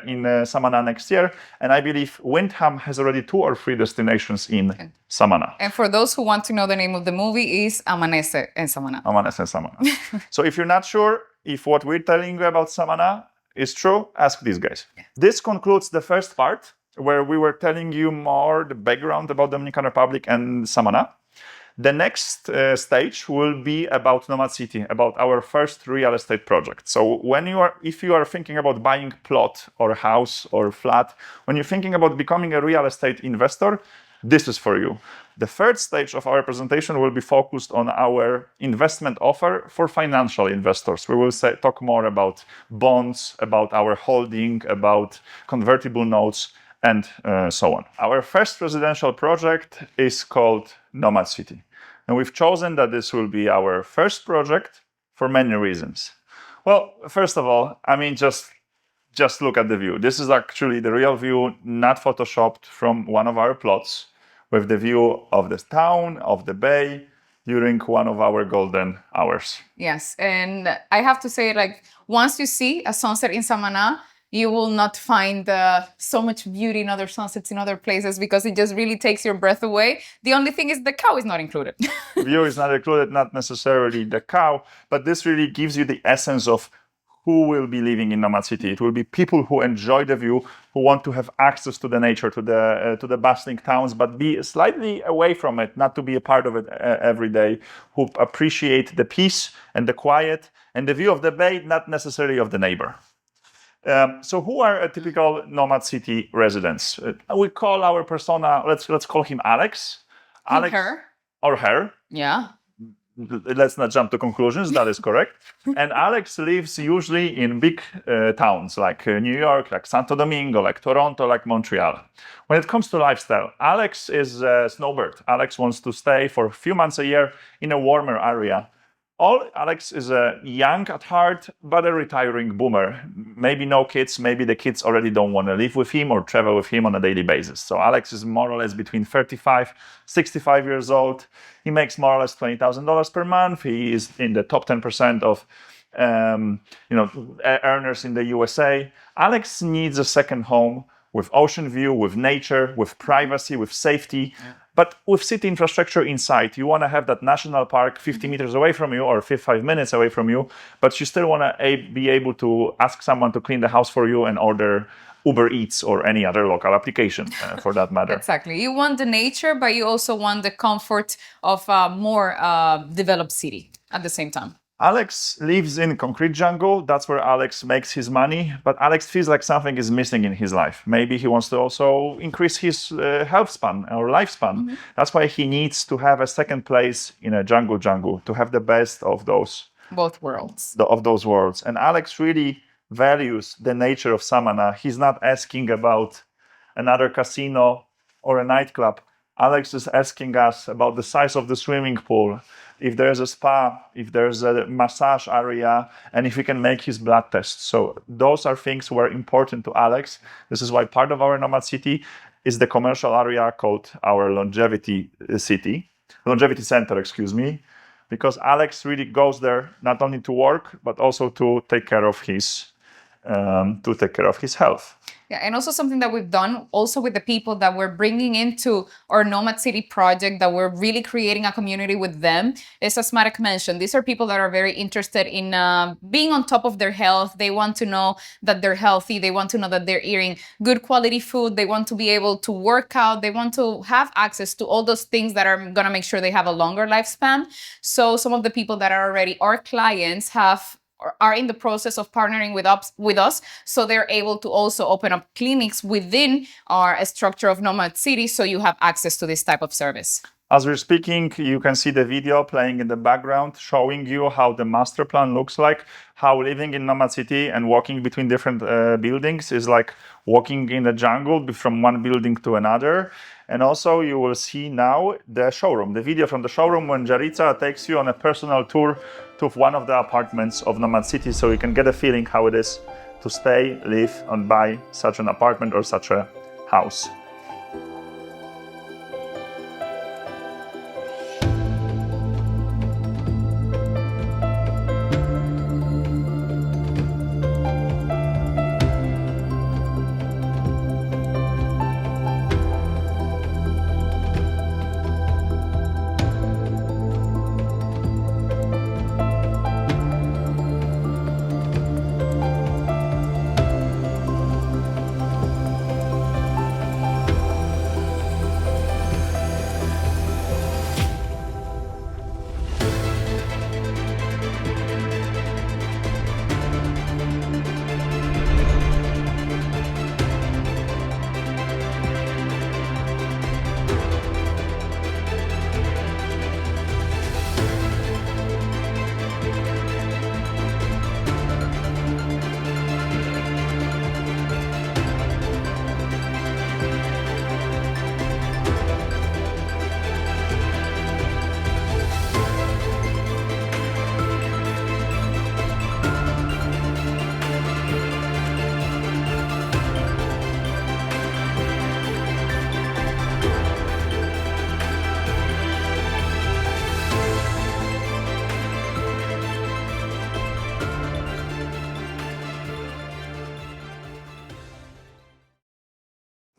in Samaná next year. And I believe Windham has already 2 or 3 destinations in Samaná. And for those who want to know, the name of the movie is Amanece en Samaná. Amanece en Samaná. So if you're not sure if what we're telling you about Samaná is true, ask these guys. Yeah. This concludes the first part, where we were telling you more the background about Dominican Republic and Samaná. The next stage will be about Nomad City, about our first real estate project. So if you are thinking about buying plot or house or flat, when you're thinking about becoming a real estate investor, this is for you. The third stage of our presentation will be focused on our investment offer for financial investors. We will talk more about bonds, about our holding, about convertible notes, and so on. Our first residential project is called Nomad City. And we've chosen that this will be our first project for many reasons. Well, first of all, I mean, just look at the view. This is actually the real view, not photoshopped, from one of our plots, with the view of the town, of the bay, during one of our golden hours. Yes, and I have to say, like, once you see a sunset in Samaná, you will not find so much beauty in other sunsets in other places, because it just really takes your breath away. The only thing is the cow is not included. View is not included, not necessarily the cow, but this really gives you the essence of who will be living in Nomad City. It will be people who enjoy the view, who want to have access to the nature, to the bustling towns, but be slightly away from it, not to be a part of it every day, who appreciate the peace and the quiet and the view of the bay, not necessarily of the neighbor. So who are a typical Nomad City residents? We call our persona, let's call him Alex. Alex her. Or her. Yeah. Let's not jump to conclusions, that is correct. And Alex lives usually in big towns like New York, like Santo Domingo, like Toronto, like Montreal. When it comes to lifestyle, Alex is a snowbird. Alex wants to stay for a few months a year in a warmer area. Alex is a young at heart, but a retiring boomer. Maybe no kids, maybe the kids already don't want to live with him or travel with him on a daily basis. So Alex is more or less between 35, 65 years old. He makes more or less $20,000 per month. He is in the top 10% of earners in the USA. Alex needs a second home with ocean view, with nature, with privacy, with safety. Yeah. But with city infrastructure inside, you want to have that national park 50 meters away from you or 5 minutes away from you, but you still want to be able to ask someone to clean the house for you and order Uber Eats or any other local application for that matter. Exactly. You want the nature, but you also want the comfort of a more developed city at the same time. Alex lives in concrete jungle. That's where Alex makes his money. But Alex feels like something is missing in his life. Maybe he wants to also increase his health span or lifespan. Mm-hmm. That's why he needs to have a second place in a jungle to have the best of those. Both worlds. Of those worlds. And Alex really values the nature of Samaná. He's not asking about another casino or a nightclub. Alex is asking us about the size of the swimming pool, if there's a spa, if there's a massage area, and if we can make his blood tests. So those are things that were important to Alex. This is why part of our Nomad City is the commercial area called our Longevity Center, because Alex really goes there not only to work, but also to take care of his health. Yeah, and also something that we've done also with the people that we're bringing into our Nomad City project, that we're really creating a community with them, is, as Marek mentioned, these are people that are very interested in being on top of their health. They want to know that they're healthy. They want to know that they're eating good quality food. They want to be able to work out. They want to have access to all those things that are going to make sure they have a longer lifespan. So some of the people that are already our clients are in the process of partnering with us, so they're able to also open up clinics within our structure of Nomad City, so you have access to this type of service. As we're speaking, you can see the video playing in the background, showing you how the master plan looks like, how living in Nomad City and walking between different buildings is like walking in the jungle from one building to another. And also you will see now the showroom, the video from the showroom when Yaritza takes you on a personal tour to one of the apartments of Nomad City, so you can get a feeling how it is to stay, live and buy such an apartment or such a house.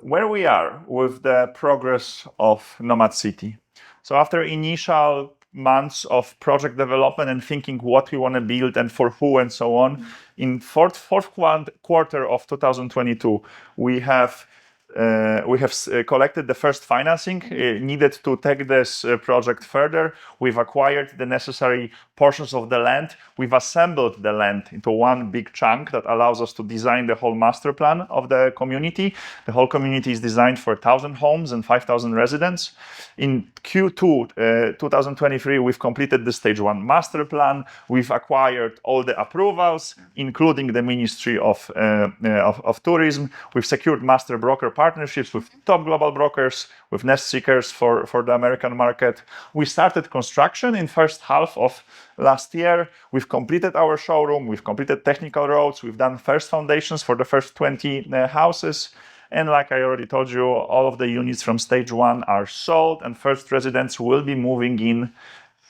Where we are with the progress of Nomad City. So after initial months of project development and thinking what we want to build and for who and so on, in fourth quarter of 2022, we have collected the first financing needed to take this project further. We've acquired the necessary portions of the land. We've assembled the land into one big chunk that allows us to design the whole master plan of the community. The whole community is designed for 1,000 homes and 5,000 residents. In Q2 2023, we've completed the stage 1 master plan. We've acquired all the approvals, including the Ministry of Tourism. We've secured master broker partnerships with top global brokers, with nest seekers for the American market. We started construction in first half of last year. We've completed our showroom. We've completed technical roads. We've done first foundations for the first 20 houses. And like I already told you, all of the units from stage 1 are sold and first residents will be moving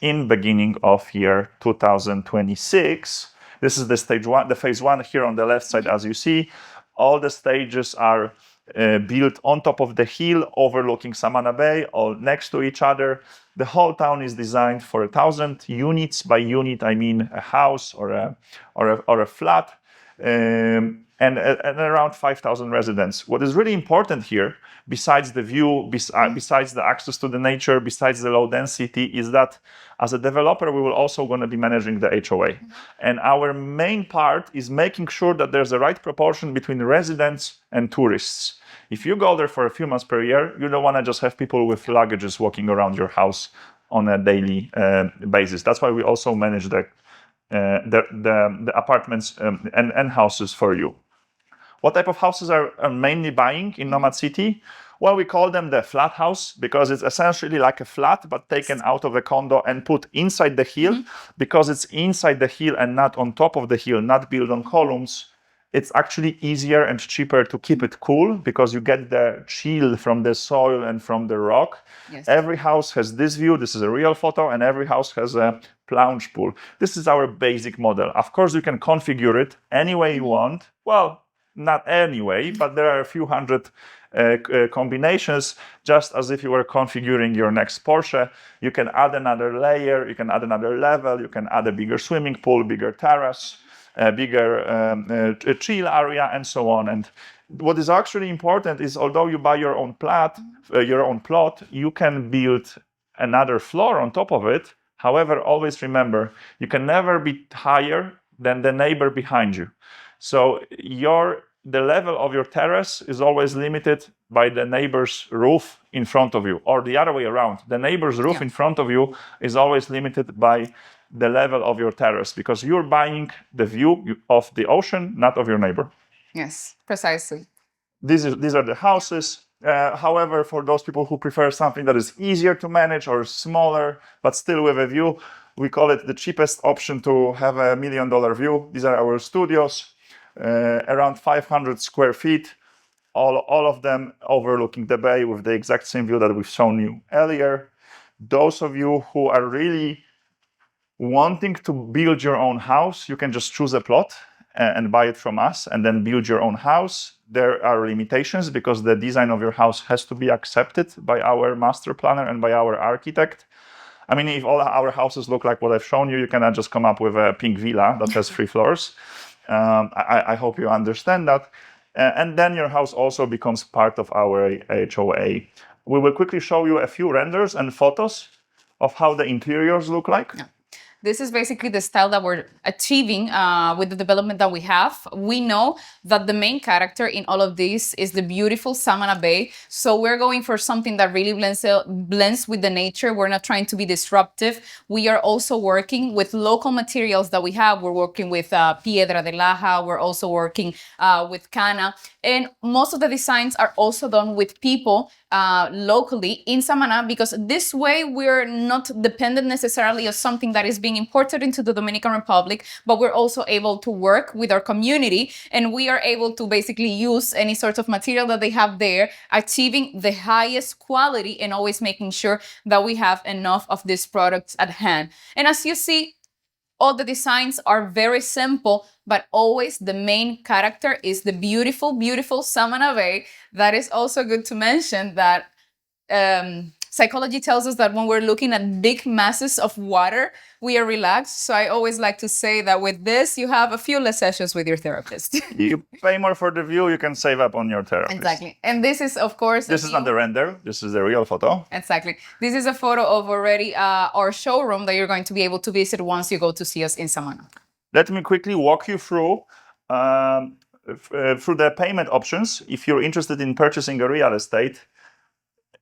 in beginning of year 2026. This is the stage 1, the phase 1 here on the left side, as you see. All the stages are built on top of the hill overlooking Samana Bay, all next to each other. The whole town is designed for 1,000 units. By unit, I mean a house or a flat. And around 5,000 residents. What is really important here, besides the view, besides the access to the nature, besides the low density, is that as a developer, we will also going to be managing the HOA. And our main part is making sure that there's the right proportion between residents and tourists. If you go there for a few months per year, you don't want to just have people with luggages walking around your house on a daily basis. That's why we also manage the apartments and houses for you. What type of houses are mainly buying in Nomad City? Well, we call them the flat house because it's essentially like a flat, but taken out of a condo and put inside the hill. Because it's inside the hill and not on top of the hill, not built on columns, it's actually easier and cheaper to keep it cool because you get the chill from the soil and from the rock. Yes. Every house has this view. This is a real photo, and every house has a plunge pool. This is our basic model. Of course, you can configure it any way you want. Well, not anyway, but there are a few hundred combinations, just as if you were configuring your next Porsche. You can add another layer, you can add another level, you can add a bigger swimming pool, bigger terrace, a bigger chill area, and so on. And what is actually important is, although you buy your own plot, you can build another floor on top of it. However, always remember, you can never be higher than the neighbor behind you. So your the level of your terrace is always limited by the neighbor's roof in front of you, or the other way around. The neighbor's roof in front of you is always limited by the level of your terrace, because you're buying the view of the ocean, not of your neighbor. Yes, precisely. These are the houses. However, for those people who prefer something that is easier to manage or smaller, but still with a view, we call it the cheapest option to have $1 million view. These are our studios, around 500 square feet, all of them overlooking the bay with the exact same view that we've shown you earlier. Those of you who are really wanting to build your own house, you can just choose a plot and buy it from us and then build your own house. There are limitations because the design of your house has to be accepted by our master planner and by our architect. I mean, if all our houses look like what I've shown you, you cannot just come up with a pink villa that has 3 floors. I hope you understand that. And then your house also becomes part of our HOA. We will quickly show you a few renders and photos of how the interiors look like. Yeah. This is basically the style that we're achieving with the development that we have. We know that the main character in all of this is the beautiful Samana Bay. So we're going for something that really blends with the nature. We're not trying to be disruptive. We are also working with local materials that we have. We're working with Piedra de Laja. We're also working with Cana. And most of the designs are also done with people locally in Samaná, because this way we're not dependent necessarily of something that is being imported into the Dominican Republic, but we're also able to work with our community, and we are able to basically use any sort of material that they have there, achieving the highest quality and always making sure that we have enough of these products at hand. And as you see, all the designs are very simple, but always the main character is the beautiful, beautiful Samana Bay. That is also good to mention that psychology tells us that when we're looking at big masses of water, we are relaxed. So I always like to say that with this, you have a few less sessions with your therapist. You pay more for the view, you can save up on your therapist. Exactly. And this is, of course... This is not the render, this is the real photo. Exactly. This is a photo of already our showroom that you're going to be able to visit once you go to see us in Samaná. Let me quickly walk you through the payment options if you're interested in purchasing a real estate.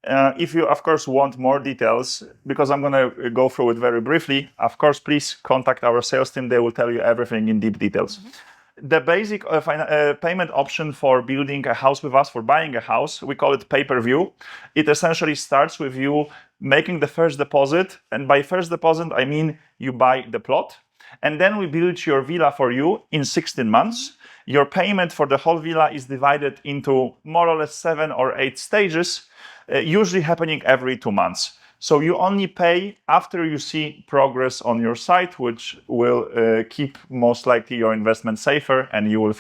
If you, of course, want more details, because I'm going to go through it very briefly, of course, please contact our sales team. They will tell you everything in deep details. Mm-hmm. The basic payment option for building a house with us, for buying a house, we call it pay-per-view. It essentially starts with you making the first deposit. And by first deposit, I mean you buy the plot. And then we build your villa for you in 16 months. Your payment for the whole villa is divided into more or less 7 or 8 stages, usually happening every 2 months. So you only pay after you see progress on your site, which will keep most likely your investment safer, and you will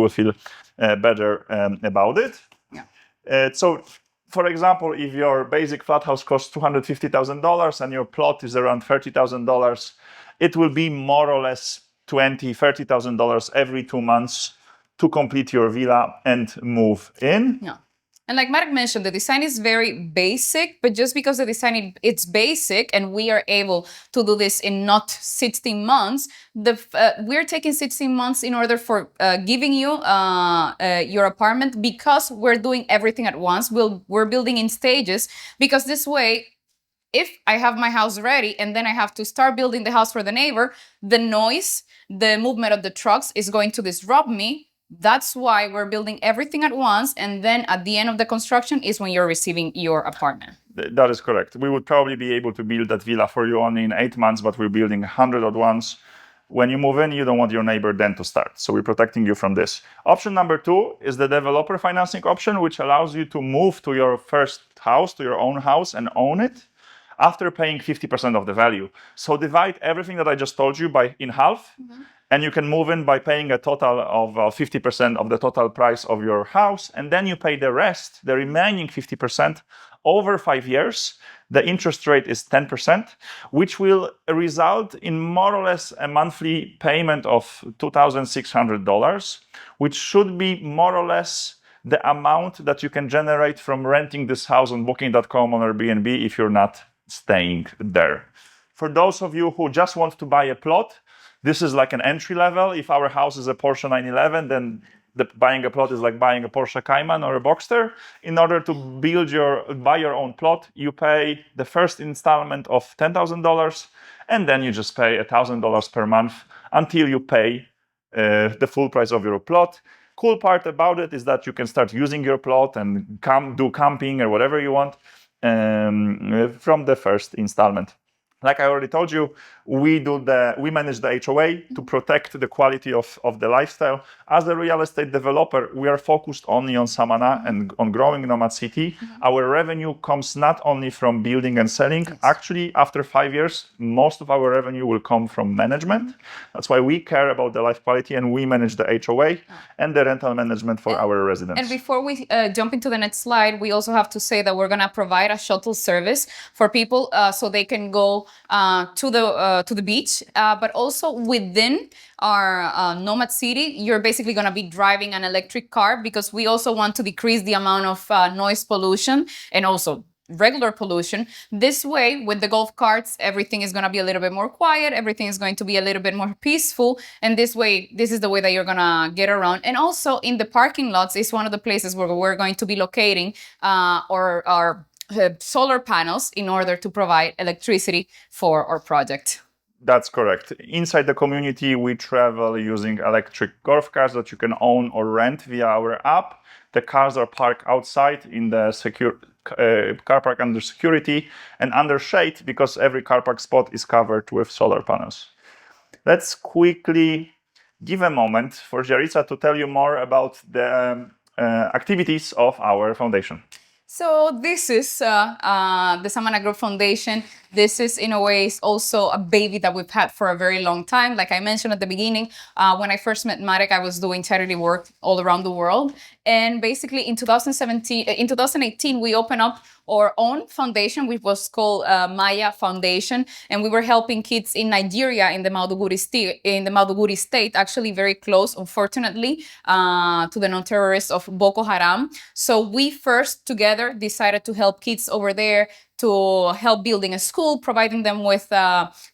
feel better about it. Yeah. So, for example, if your basic flat house costs $250,000 and your plot is around $30,000, it will be more or less $20,000-$30,000 every 2 months to complete your villa and move in. Yeah. And like Marek mentioned, the design is very basic, but just because the design it's basic and we are able to do this in not 16 months, we're taking 16 months in order for giving you your apartment, because we're doing everything at once. We're building in stages, because this way, if I have my house ready and then I have to start building the house for the neighbor, the noise, the movement of the trucks is going to disrupt me. That's why we're building everything at once, and then at the end of the construction is when you're receiving your apartment. That is correct. We would probably be able to build that villa for you only in 8 months, but we're building 100 at once. When you move in, you don't want your neighbor then to start. So we're protecting you from this. Option number 2 is the developer financing option, which allows you to move to your first house, to your own house, and own it after paying 50% of the value. So divide everything that I just told you in half. Mm-hmm. And you can move in by paying a total of 50% of the total price of your house. And then you pay the rest, the remaining 50%, over 5 years. The interest rate is 10%, which will result in more or less a monthly payment of $2,600, which should be more or less the amount that you can generate from renting this house on Booking.com or Airbnb if you're not staying there. For those of you who just want to buy a plot, this is like an entry level. If our house is a Porsche 911, then buying a plot is like buying a Porsche Cayman or a Boxster. In order to buy your own plot, you pay the first installment of $10,000, and then you just pay $1,000 per month until you pay the full price of your plot. Cool part about it is that you can start using your plot and do camping or whatever you want from the first installment. Like I already told you, we manage the HOA to protect the quality of the lifestyle. As a real estate developer, we are focused only on Samana and on growing Nomad City. Our revenue comes not only from building and selling. Actually, after 5 years, most of our revenue will come from management. That's why we care about the life quality, and we manage the HOA and the rental management for our residents. And before we jump into the next slide, we also have to say that we're going to provide a shuttle service for people so they can go to the beach, but also within our Nomad City, you're basically going to be driving an electric car, because we also want to decrease the amount of noise pollution and also regular pollution. This way, with the golf carts, everything is going to be a little bit more quiet, everything is going to be a little bit more peaceful, and this is the way that you're going to get around. And also in the parking lots is one of the places where we're going to be locating our solar panels in order to provide electricity for our project. That's correct. Inside the community, we travel using electric golf cars that you can own or rent via our app. The cars are parked outside in the car park under security and under shade, because every car park spot is covered with solar panels. Let's quickly give a moment for Yaritza to tell you more about the activities of our foundation. So this is the Samana Group Foundation. This is, in a way, also a baby that we've had for a very long time. Like I mentioned at the beginning, when I first met Marek, I was doing charity work all around the world. And basically in 2018, we opened up our own foundation, which was called Maya Foundation. And we were helping kids in Nigeria, in the Maiduguri state, actually very close, unfortunately, to the non-terrorists of Boko Haram. So we first together decided to help kids over there, to help building a school, providing them with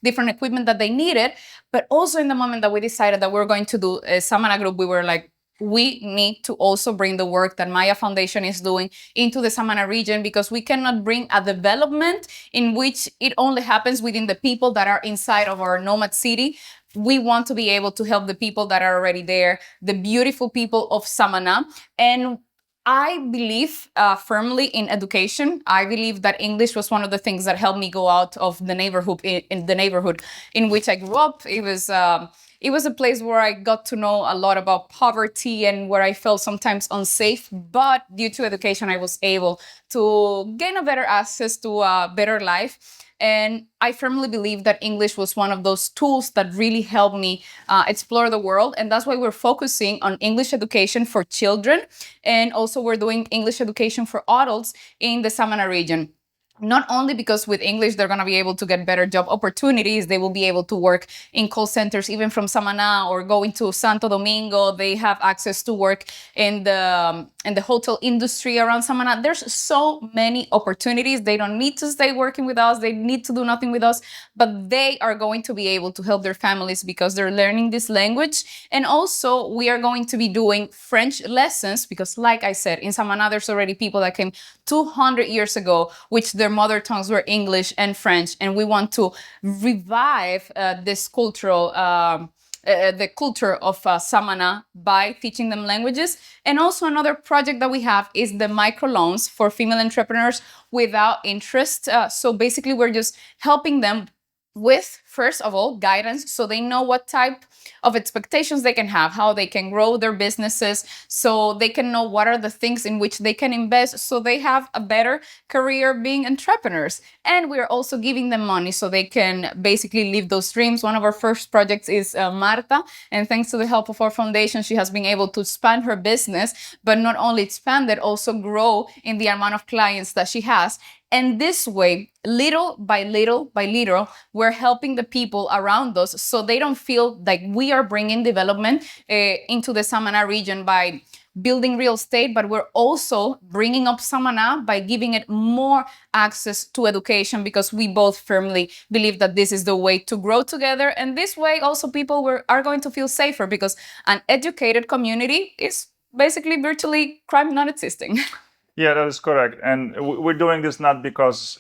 different equipment that they needed. But also in the moment that we decided that we were going to do a Samana Group, we were like, we need to also bring the work that Maya Foundation is doing into the Samana region, because we cannot bring a development in which it only happens within the people that are inside of our Nomad City. We want to be able to help the people that are already there, the beautiful people of Samana. And I believe firmly in education. I believe that English was one of the things that helped me go out of the neighborhood in the neighborhood in which I grew up. It was a place where I got to know a lot about poverty and where I felt sometimes unsafe. But due to education, I was able to gain a better access to a better life. And I firmly believe that English was one of those tools that really helped me explore the world. And that's why we're focusing on English education for children. And also we're doing English education for adults in the Samana region. Not only because with English, they're going to be able to get better job opportunities. They will be able to work in call centers, even from Samaná, or going to Santo Domingo. They have access to work in the hotel industry around Samaná. There's so many opportunities. They don't need to stay working with us. They need to do nothing with us, but they are going to be able to help their families because they're learning this language. And also we are going to be doing French lessons because, like I said, in Samaná, there's already people that came 200 years ago, which their mother tongues were English and French. And we want to revive this cultural the culture of Samaná by teaching them languages. And also another project that we have is the microloans for female entrepreneurs without interest. So basically, we're just helping them with, first of all, guidance, so they know what type of expectations they can have, how they can grow their businesses, so they can know what are the things in which they can invest, so they have a better career being entrepreneurs. And we're also giving them money so they can basically live those dreams. One of our first projects is Marta, and thanks to the help of our foundation, she has been able to expand her business, but not only expand it, also grow in the amount of clients that she has. And this way, little by little by little, we're helping the people around us so they don't feel like we are bringing development into the Samaná region by building real estate, but we're also bringing up Samaná by giving it more access to education, because we both firmly believe that this is the way to grow together. And this way also people are going to feel safer, because an educated community is basically virtually crime not existing. Yeah, that is correct. And we're doing this not because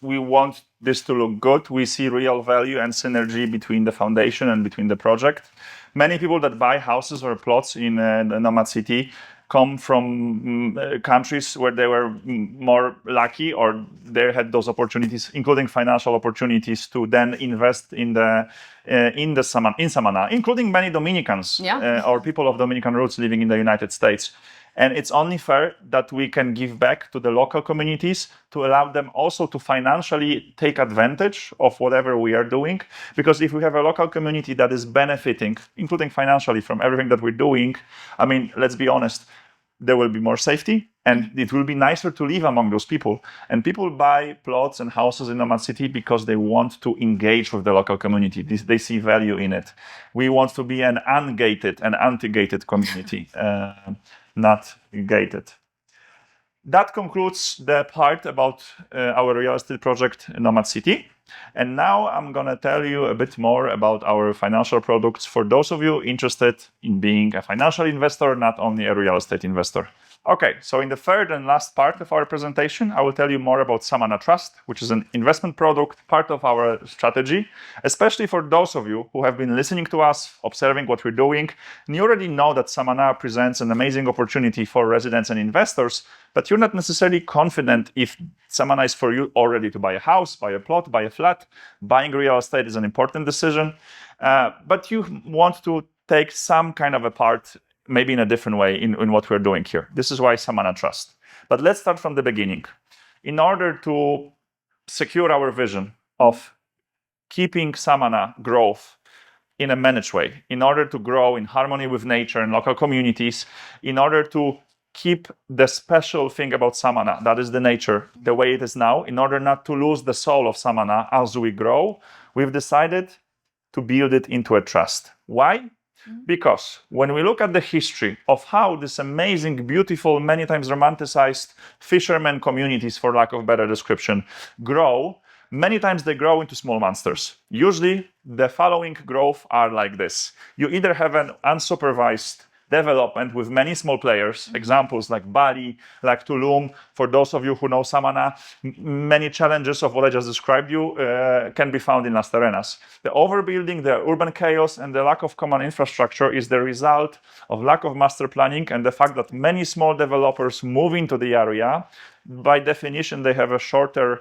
we want this to look good. We see real value and synergy between the foundation and between the project. Many people that buy houses or plots in the Nomad City come from countries where they were more lucky, or they had those opportunities, including financial opportunities, to then invest in the Samaná, including many Dominicans or people of Dominican roots living in the United States. And it's only fair that we can give back to the local communities to allow them also to financially take advantage of whatever we are doing. Because if we have a local community that is benefiting, including financially, from everything that we're doing, I mean, let's be honest, there will be more safety and it will be nicer to live among those people. And people buy plots and houses in Nomad City because they want to engage with the local community. They see value in it. We want to be an ungated and anti-gated community. Not gated. That concludes the part about our real estate project Nomad City. And now I'm going to tell you a bit more about our financial products for those of you interested in being a financial investor, not only a real estate investor. Okay, so in the third and last part of our presentation, I will tell you more about Samana Trust, which is an investment product, part of our strategy, especially for those of you who have been listening to us, observing what we're doing, and you already know that Samana presents an amazing opportunity for residents and investors, but you're not necessarily confident if Samana is for you already to buy a house, buy a plot, buy a flat. Buying real estate is an important decision, but you want to take some kind of a part, maybe in a different way, in what we're doing here. This is why Samana Trust. But let's start from the beginning. In order to secure our vision of keeping Samana growth in a managed way, in order to grow in harmony with nature and local communities, in order to keep the special thing about Samana, that is the nature, the way it is now, in order not to lose the soul of Samana as we grow, we've decided to build it into a trust. Why? Because when we look at the history of how this amazing, beautiful, many times romanticized fishermen communities, for lack of better description, grow, many times they grow into small monsters. Usually, the following growth are like this. You either have an unsupervised development with many small players, examples like Bali, like Tulum. For those of you who know Samana, many challenges of what I just described you can be found in Las Terrenas. The overbuilding, the urban chaos, and the lack of common infrastructure is the result of lack of master planning and the fact that many small developers move into the area. By definition, they have a shorter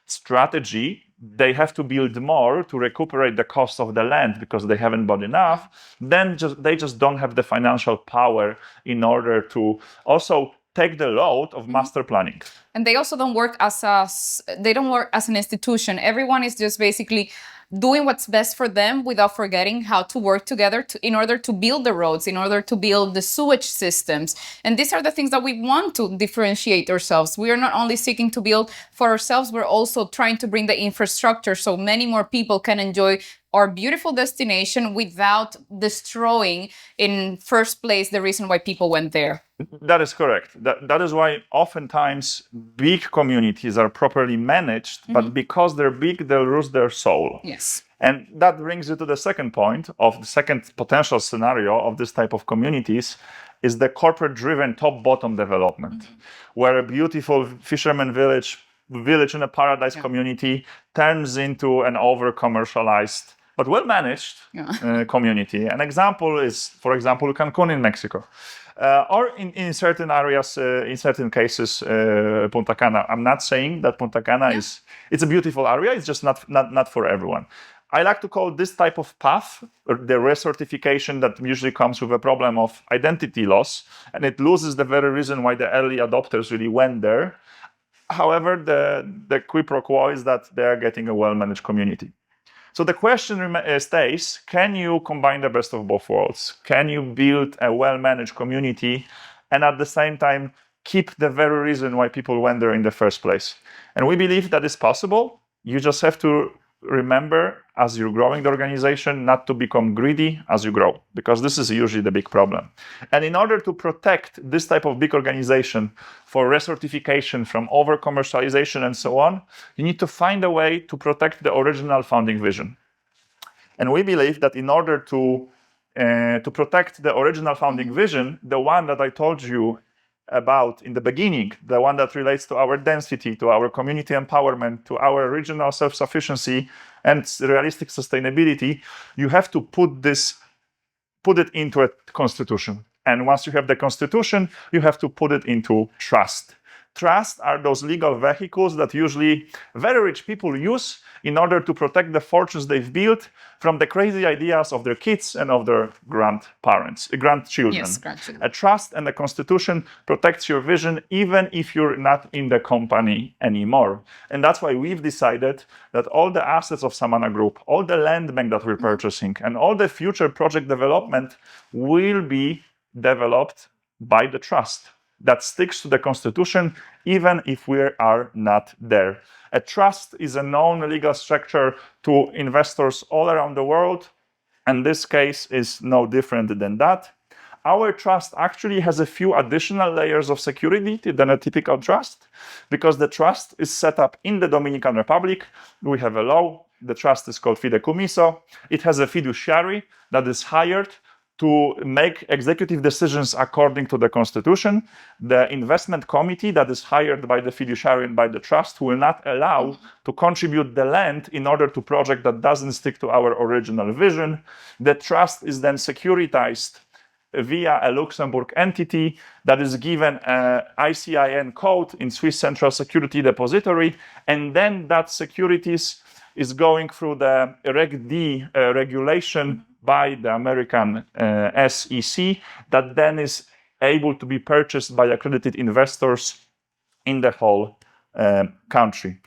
strategy. They have to build more to recuperate the cost of the land because they haven't bought enough. Then they just don't have the financial power in order to also take the load of master planning. And they also don't work as an institution. Everyone is just basically doing what's best for them without forgetting how to work together in order to build the roads, in order to build the sewage systems. And these are the things that we want to differentiate ourselves. We are not only seeking to build for ourselves, we're also trying to bring the infrastructure so many more people can enjoy our beautiful destination without destroying in first place the reason why people went there. That is correct. That is why oftentimes big communities are properly managed, but because they're big, they'll lose their soul. Yes. And that brings you to the second point of the second potential scenario of this type of communities is the corporate-driven top-bottom development, where a beautiful fisherman village in a paradise community turns into an over-commercialized but well-managed community. An example is, for example, Cancun in Mexico. Or in certain areas, in certain cases, Punta Cana. I'm not saying that Punta Cana it's a beautiful area, it's just not for everyone. I like to call this type of path the recertification that usually comes with a problem of identity loss, and it loses the very reason why the early adopters really went there. However, the quid pro quo is that they are getting a well-managed community. So the question stays, can you combine the best of both worlds? Can you build a well-managed community and at the same time keep the very reason why people went there in the first place? And we believe that is possible. You just have to remember, as you're growing the organization, not to become greedy as you grow, because this is usually the big problem. And in order to protect this type of big organization for recertification from over-commercialization and so on, you need to find a way to protect the original founding vision. And we believe that in order to to protect the original founding vision, the one that I told you about in the beginning, the one that relates to our density, to our community empowerment, to our regional self-sufficiency and realistic sustainability, you have to put it into a constitution. And once you have the constitution, you have to put it into trust. Trusts are those legal vehicles that usually very rich people use in order to protect the fortunes they've built from the crazy ideas of their kids and of their grandchildren. Yes, grandchildren. A trust and a constitution protects your vision even if you're not in the company anymore. And that's why we've decided that all the assets of Samana Group, all the land bank that we're purchasing, and all the future project development will be developed by the trust that sticks to the constitution, even if we are not there. A trust is a known legal structure to investors all around the world, and this case is no different than that. Our trust actually has a few additional layers of security than a typical trust, because the trust is set up in the Dominican Republic. We have a law. The trust is called fideicomiso. It has a fiduciary that is hired to make executive decisions according to the constitution. The investment committee that is hired by the fiduciary and by the trust will not allow to contribute the land in order to project that doesn't stick to our original vision. The trust is then securitized via a Luxembourg entity that is given an ICIN code in Swiss Central Security Depository, and then that securities is going through the Reg D regulation by the American SEC, that then is able to be purchased by accredited investors in the whole country,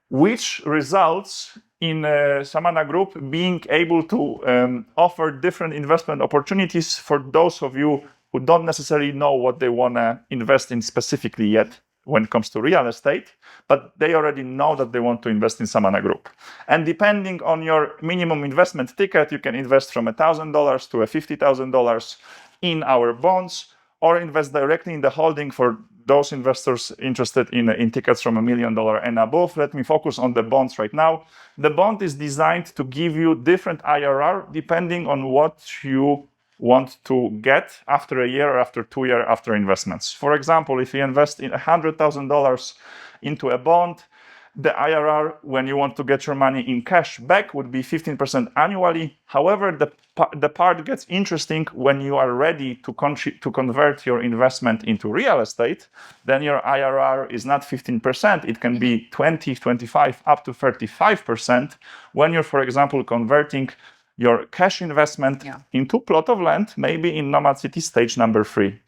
which results in Samana Group being able to offer different investment opportunities for those of you who don't necessarily know what they want to invest in specifically yet when it comes to real estate, but they already know that they want to invest in Samana Group. And depending on your minimum investment ticket, you can invest from $1,000 to $50,000 in our bonds, or invest directly in the holding for those investors interested in tickets from $1 million and above. Let me focus on the bonds right now. The bond is designed to give you different IRR depending on what you want to get after a year or after 2 years after investments. For example, if you invest in $100,000 into a bond, the IRR when you want to get your money in cash back would be 15% annually. However, the part gets interesting when you are ready to convert your investment into real estate. Then your IRR is not 15%. It can be 20, 25, up to 35% when you're, for example, converting your cash investment into plot of land, maybe in Nomad City stage number 3.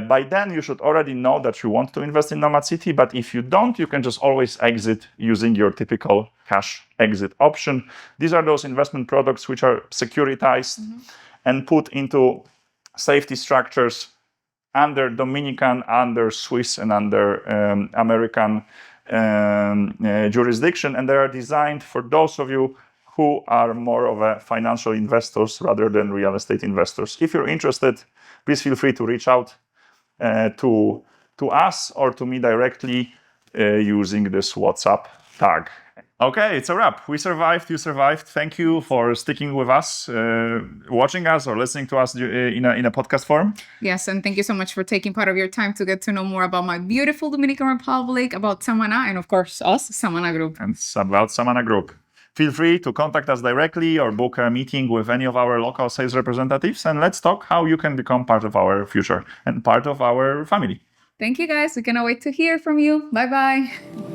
By then, you should already know that you want to invest in Nomad City, but if you don't, you can just always exit using your typical cash exit option. These are those investment products which are securitized and put into safety structures under Dominican, under Swiss, and under American jurisdiction, and they are designed for those of you who are more of a financial investors rather than real estate investors. If you're interested, please feel free to reach out to us or to me directly using this WhatsApp tag. Okay, it's a wrap. We survived, you survived. Thank you for sticking with us, watching us or listening to us in a podcast form. Yes, and thank you so much for taking part of your time to get to know more about my beautiful Dominican Republic, about Samaná, and of course us, Samana Group. And it's about Samana Group. Feel free to contact us directly or book a meeting with any of our local sales representatives, and let's talk how you can become part of our future and part of our family. Thank you, guys. We cannot wait to hear from you. Bye-bye.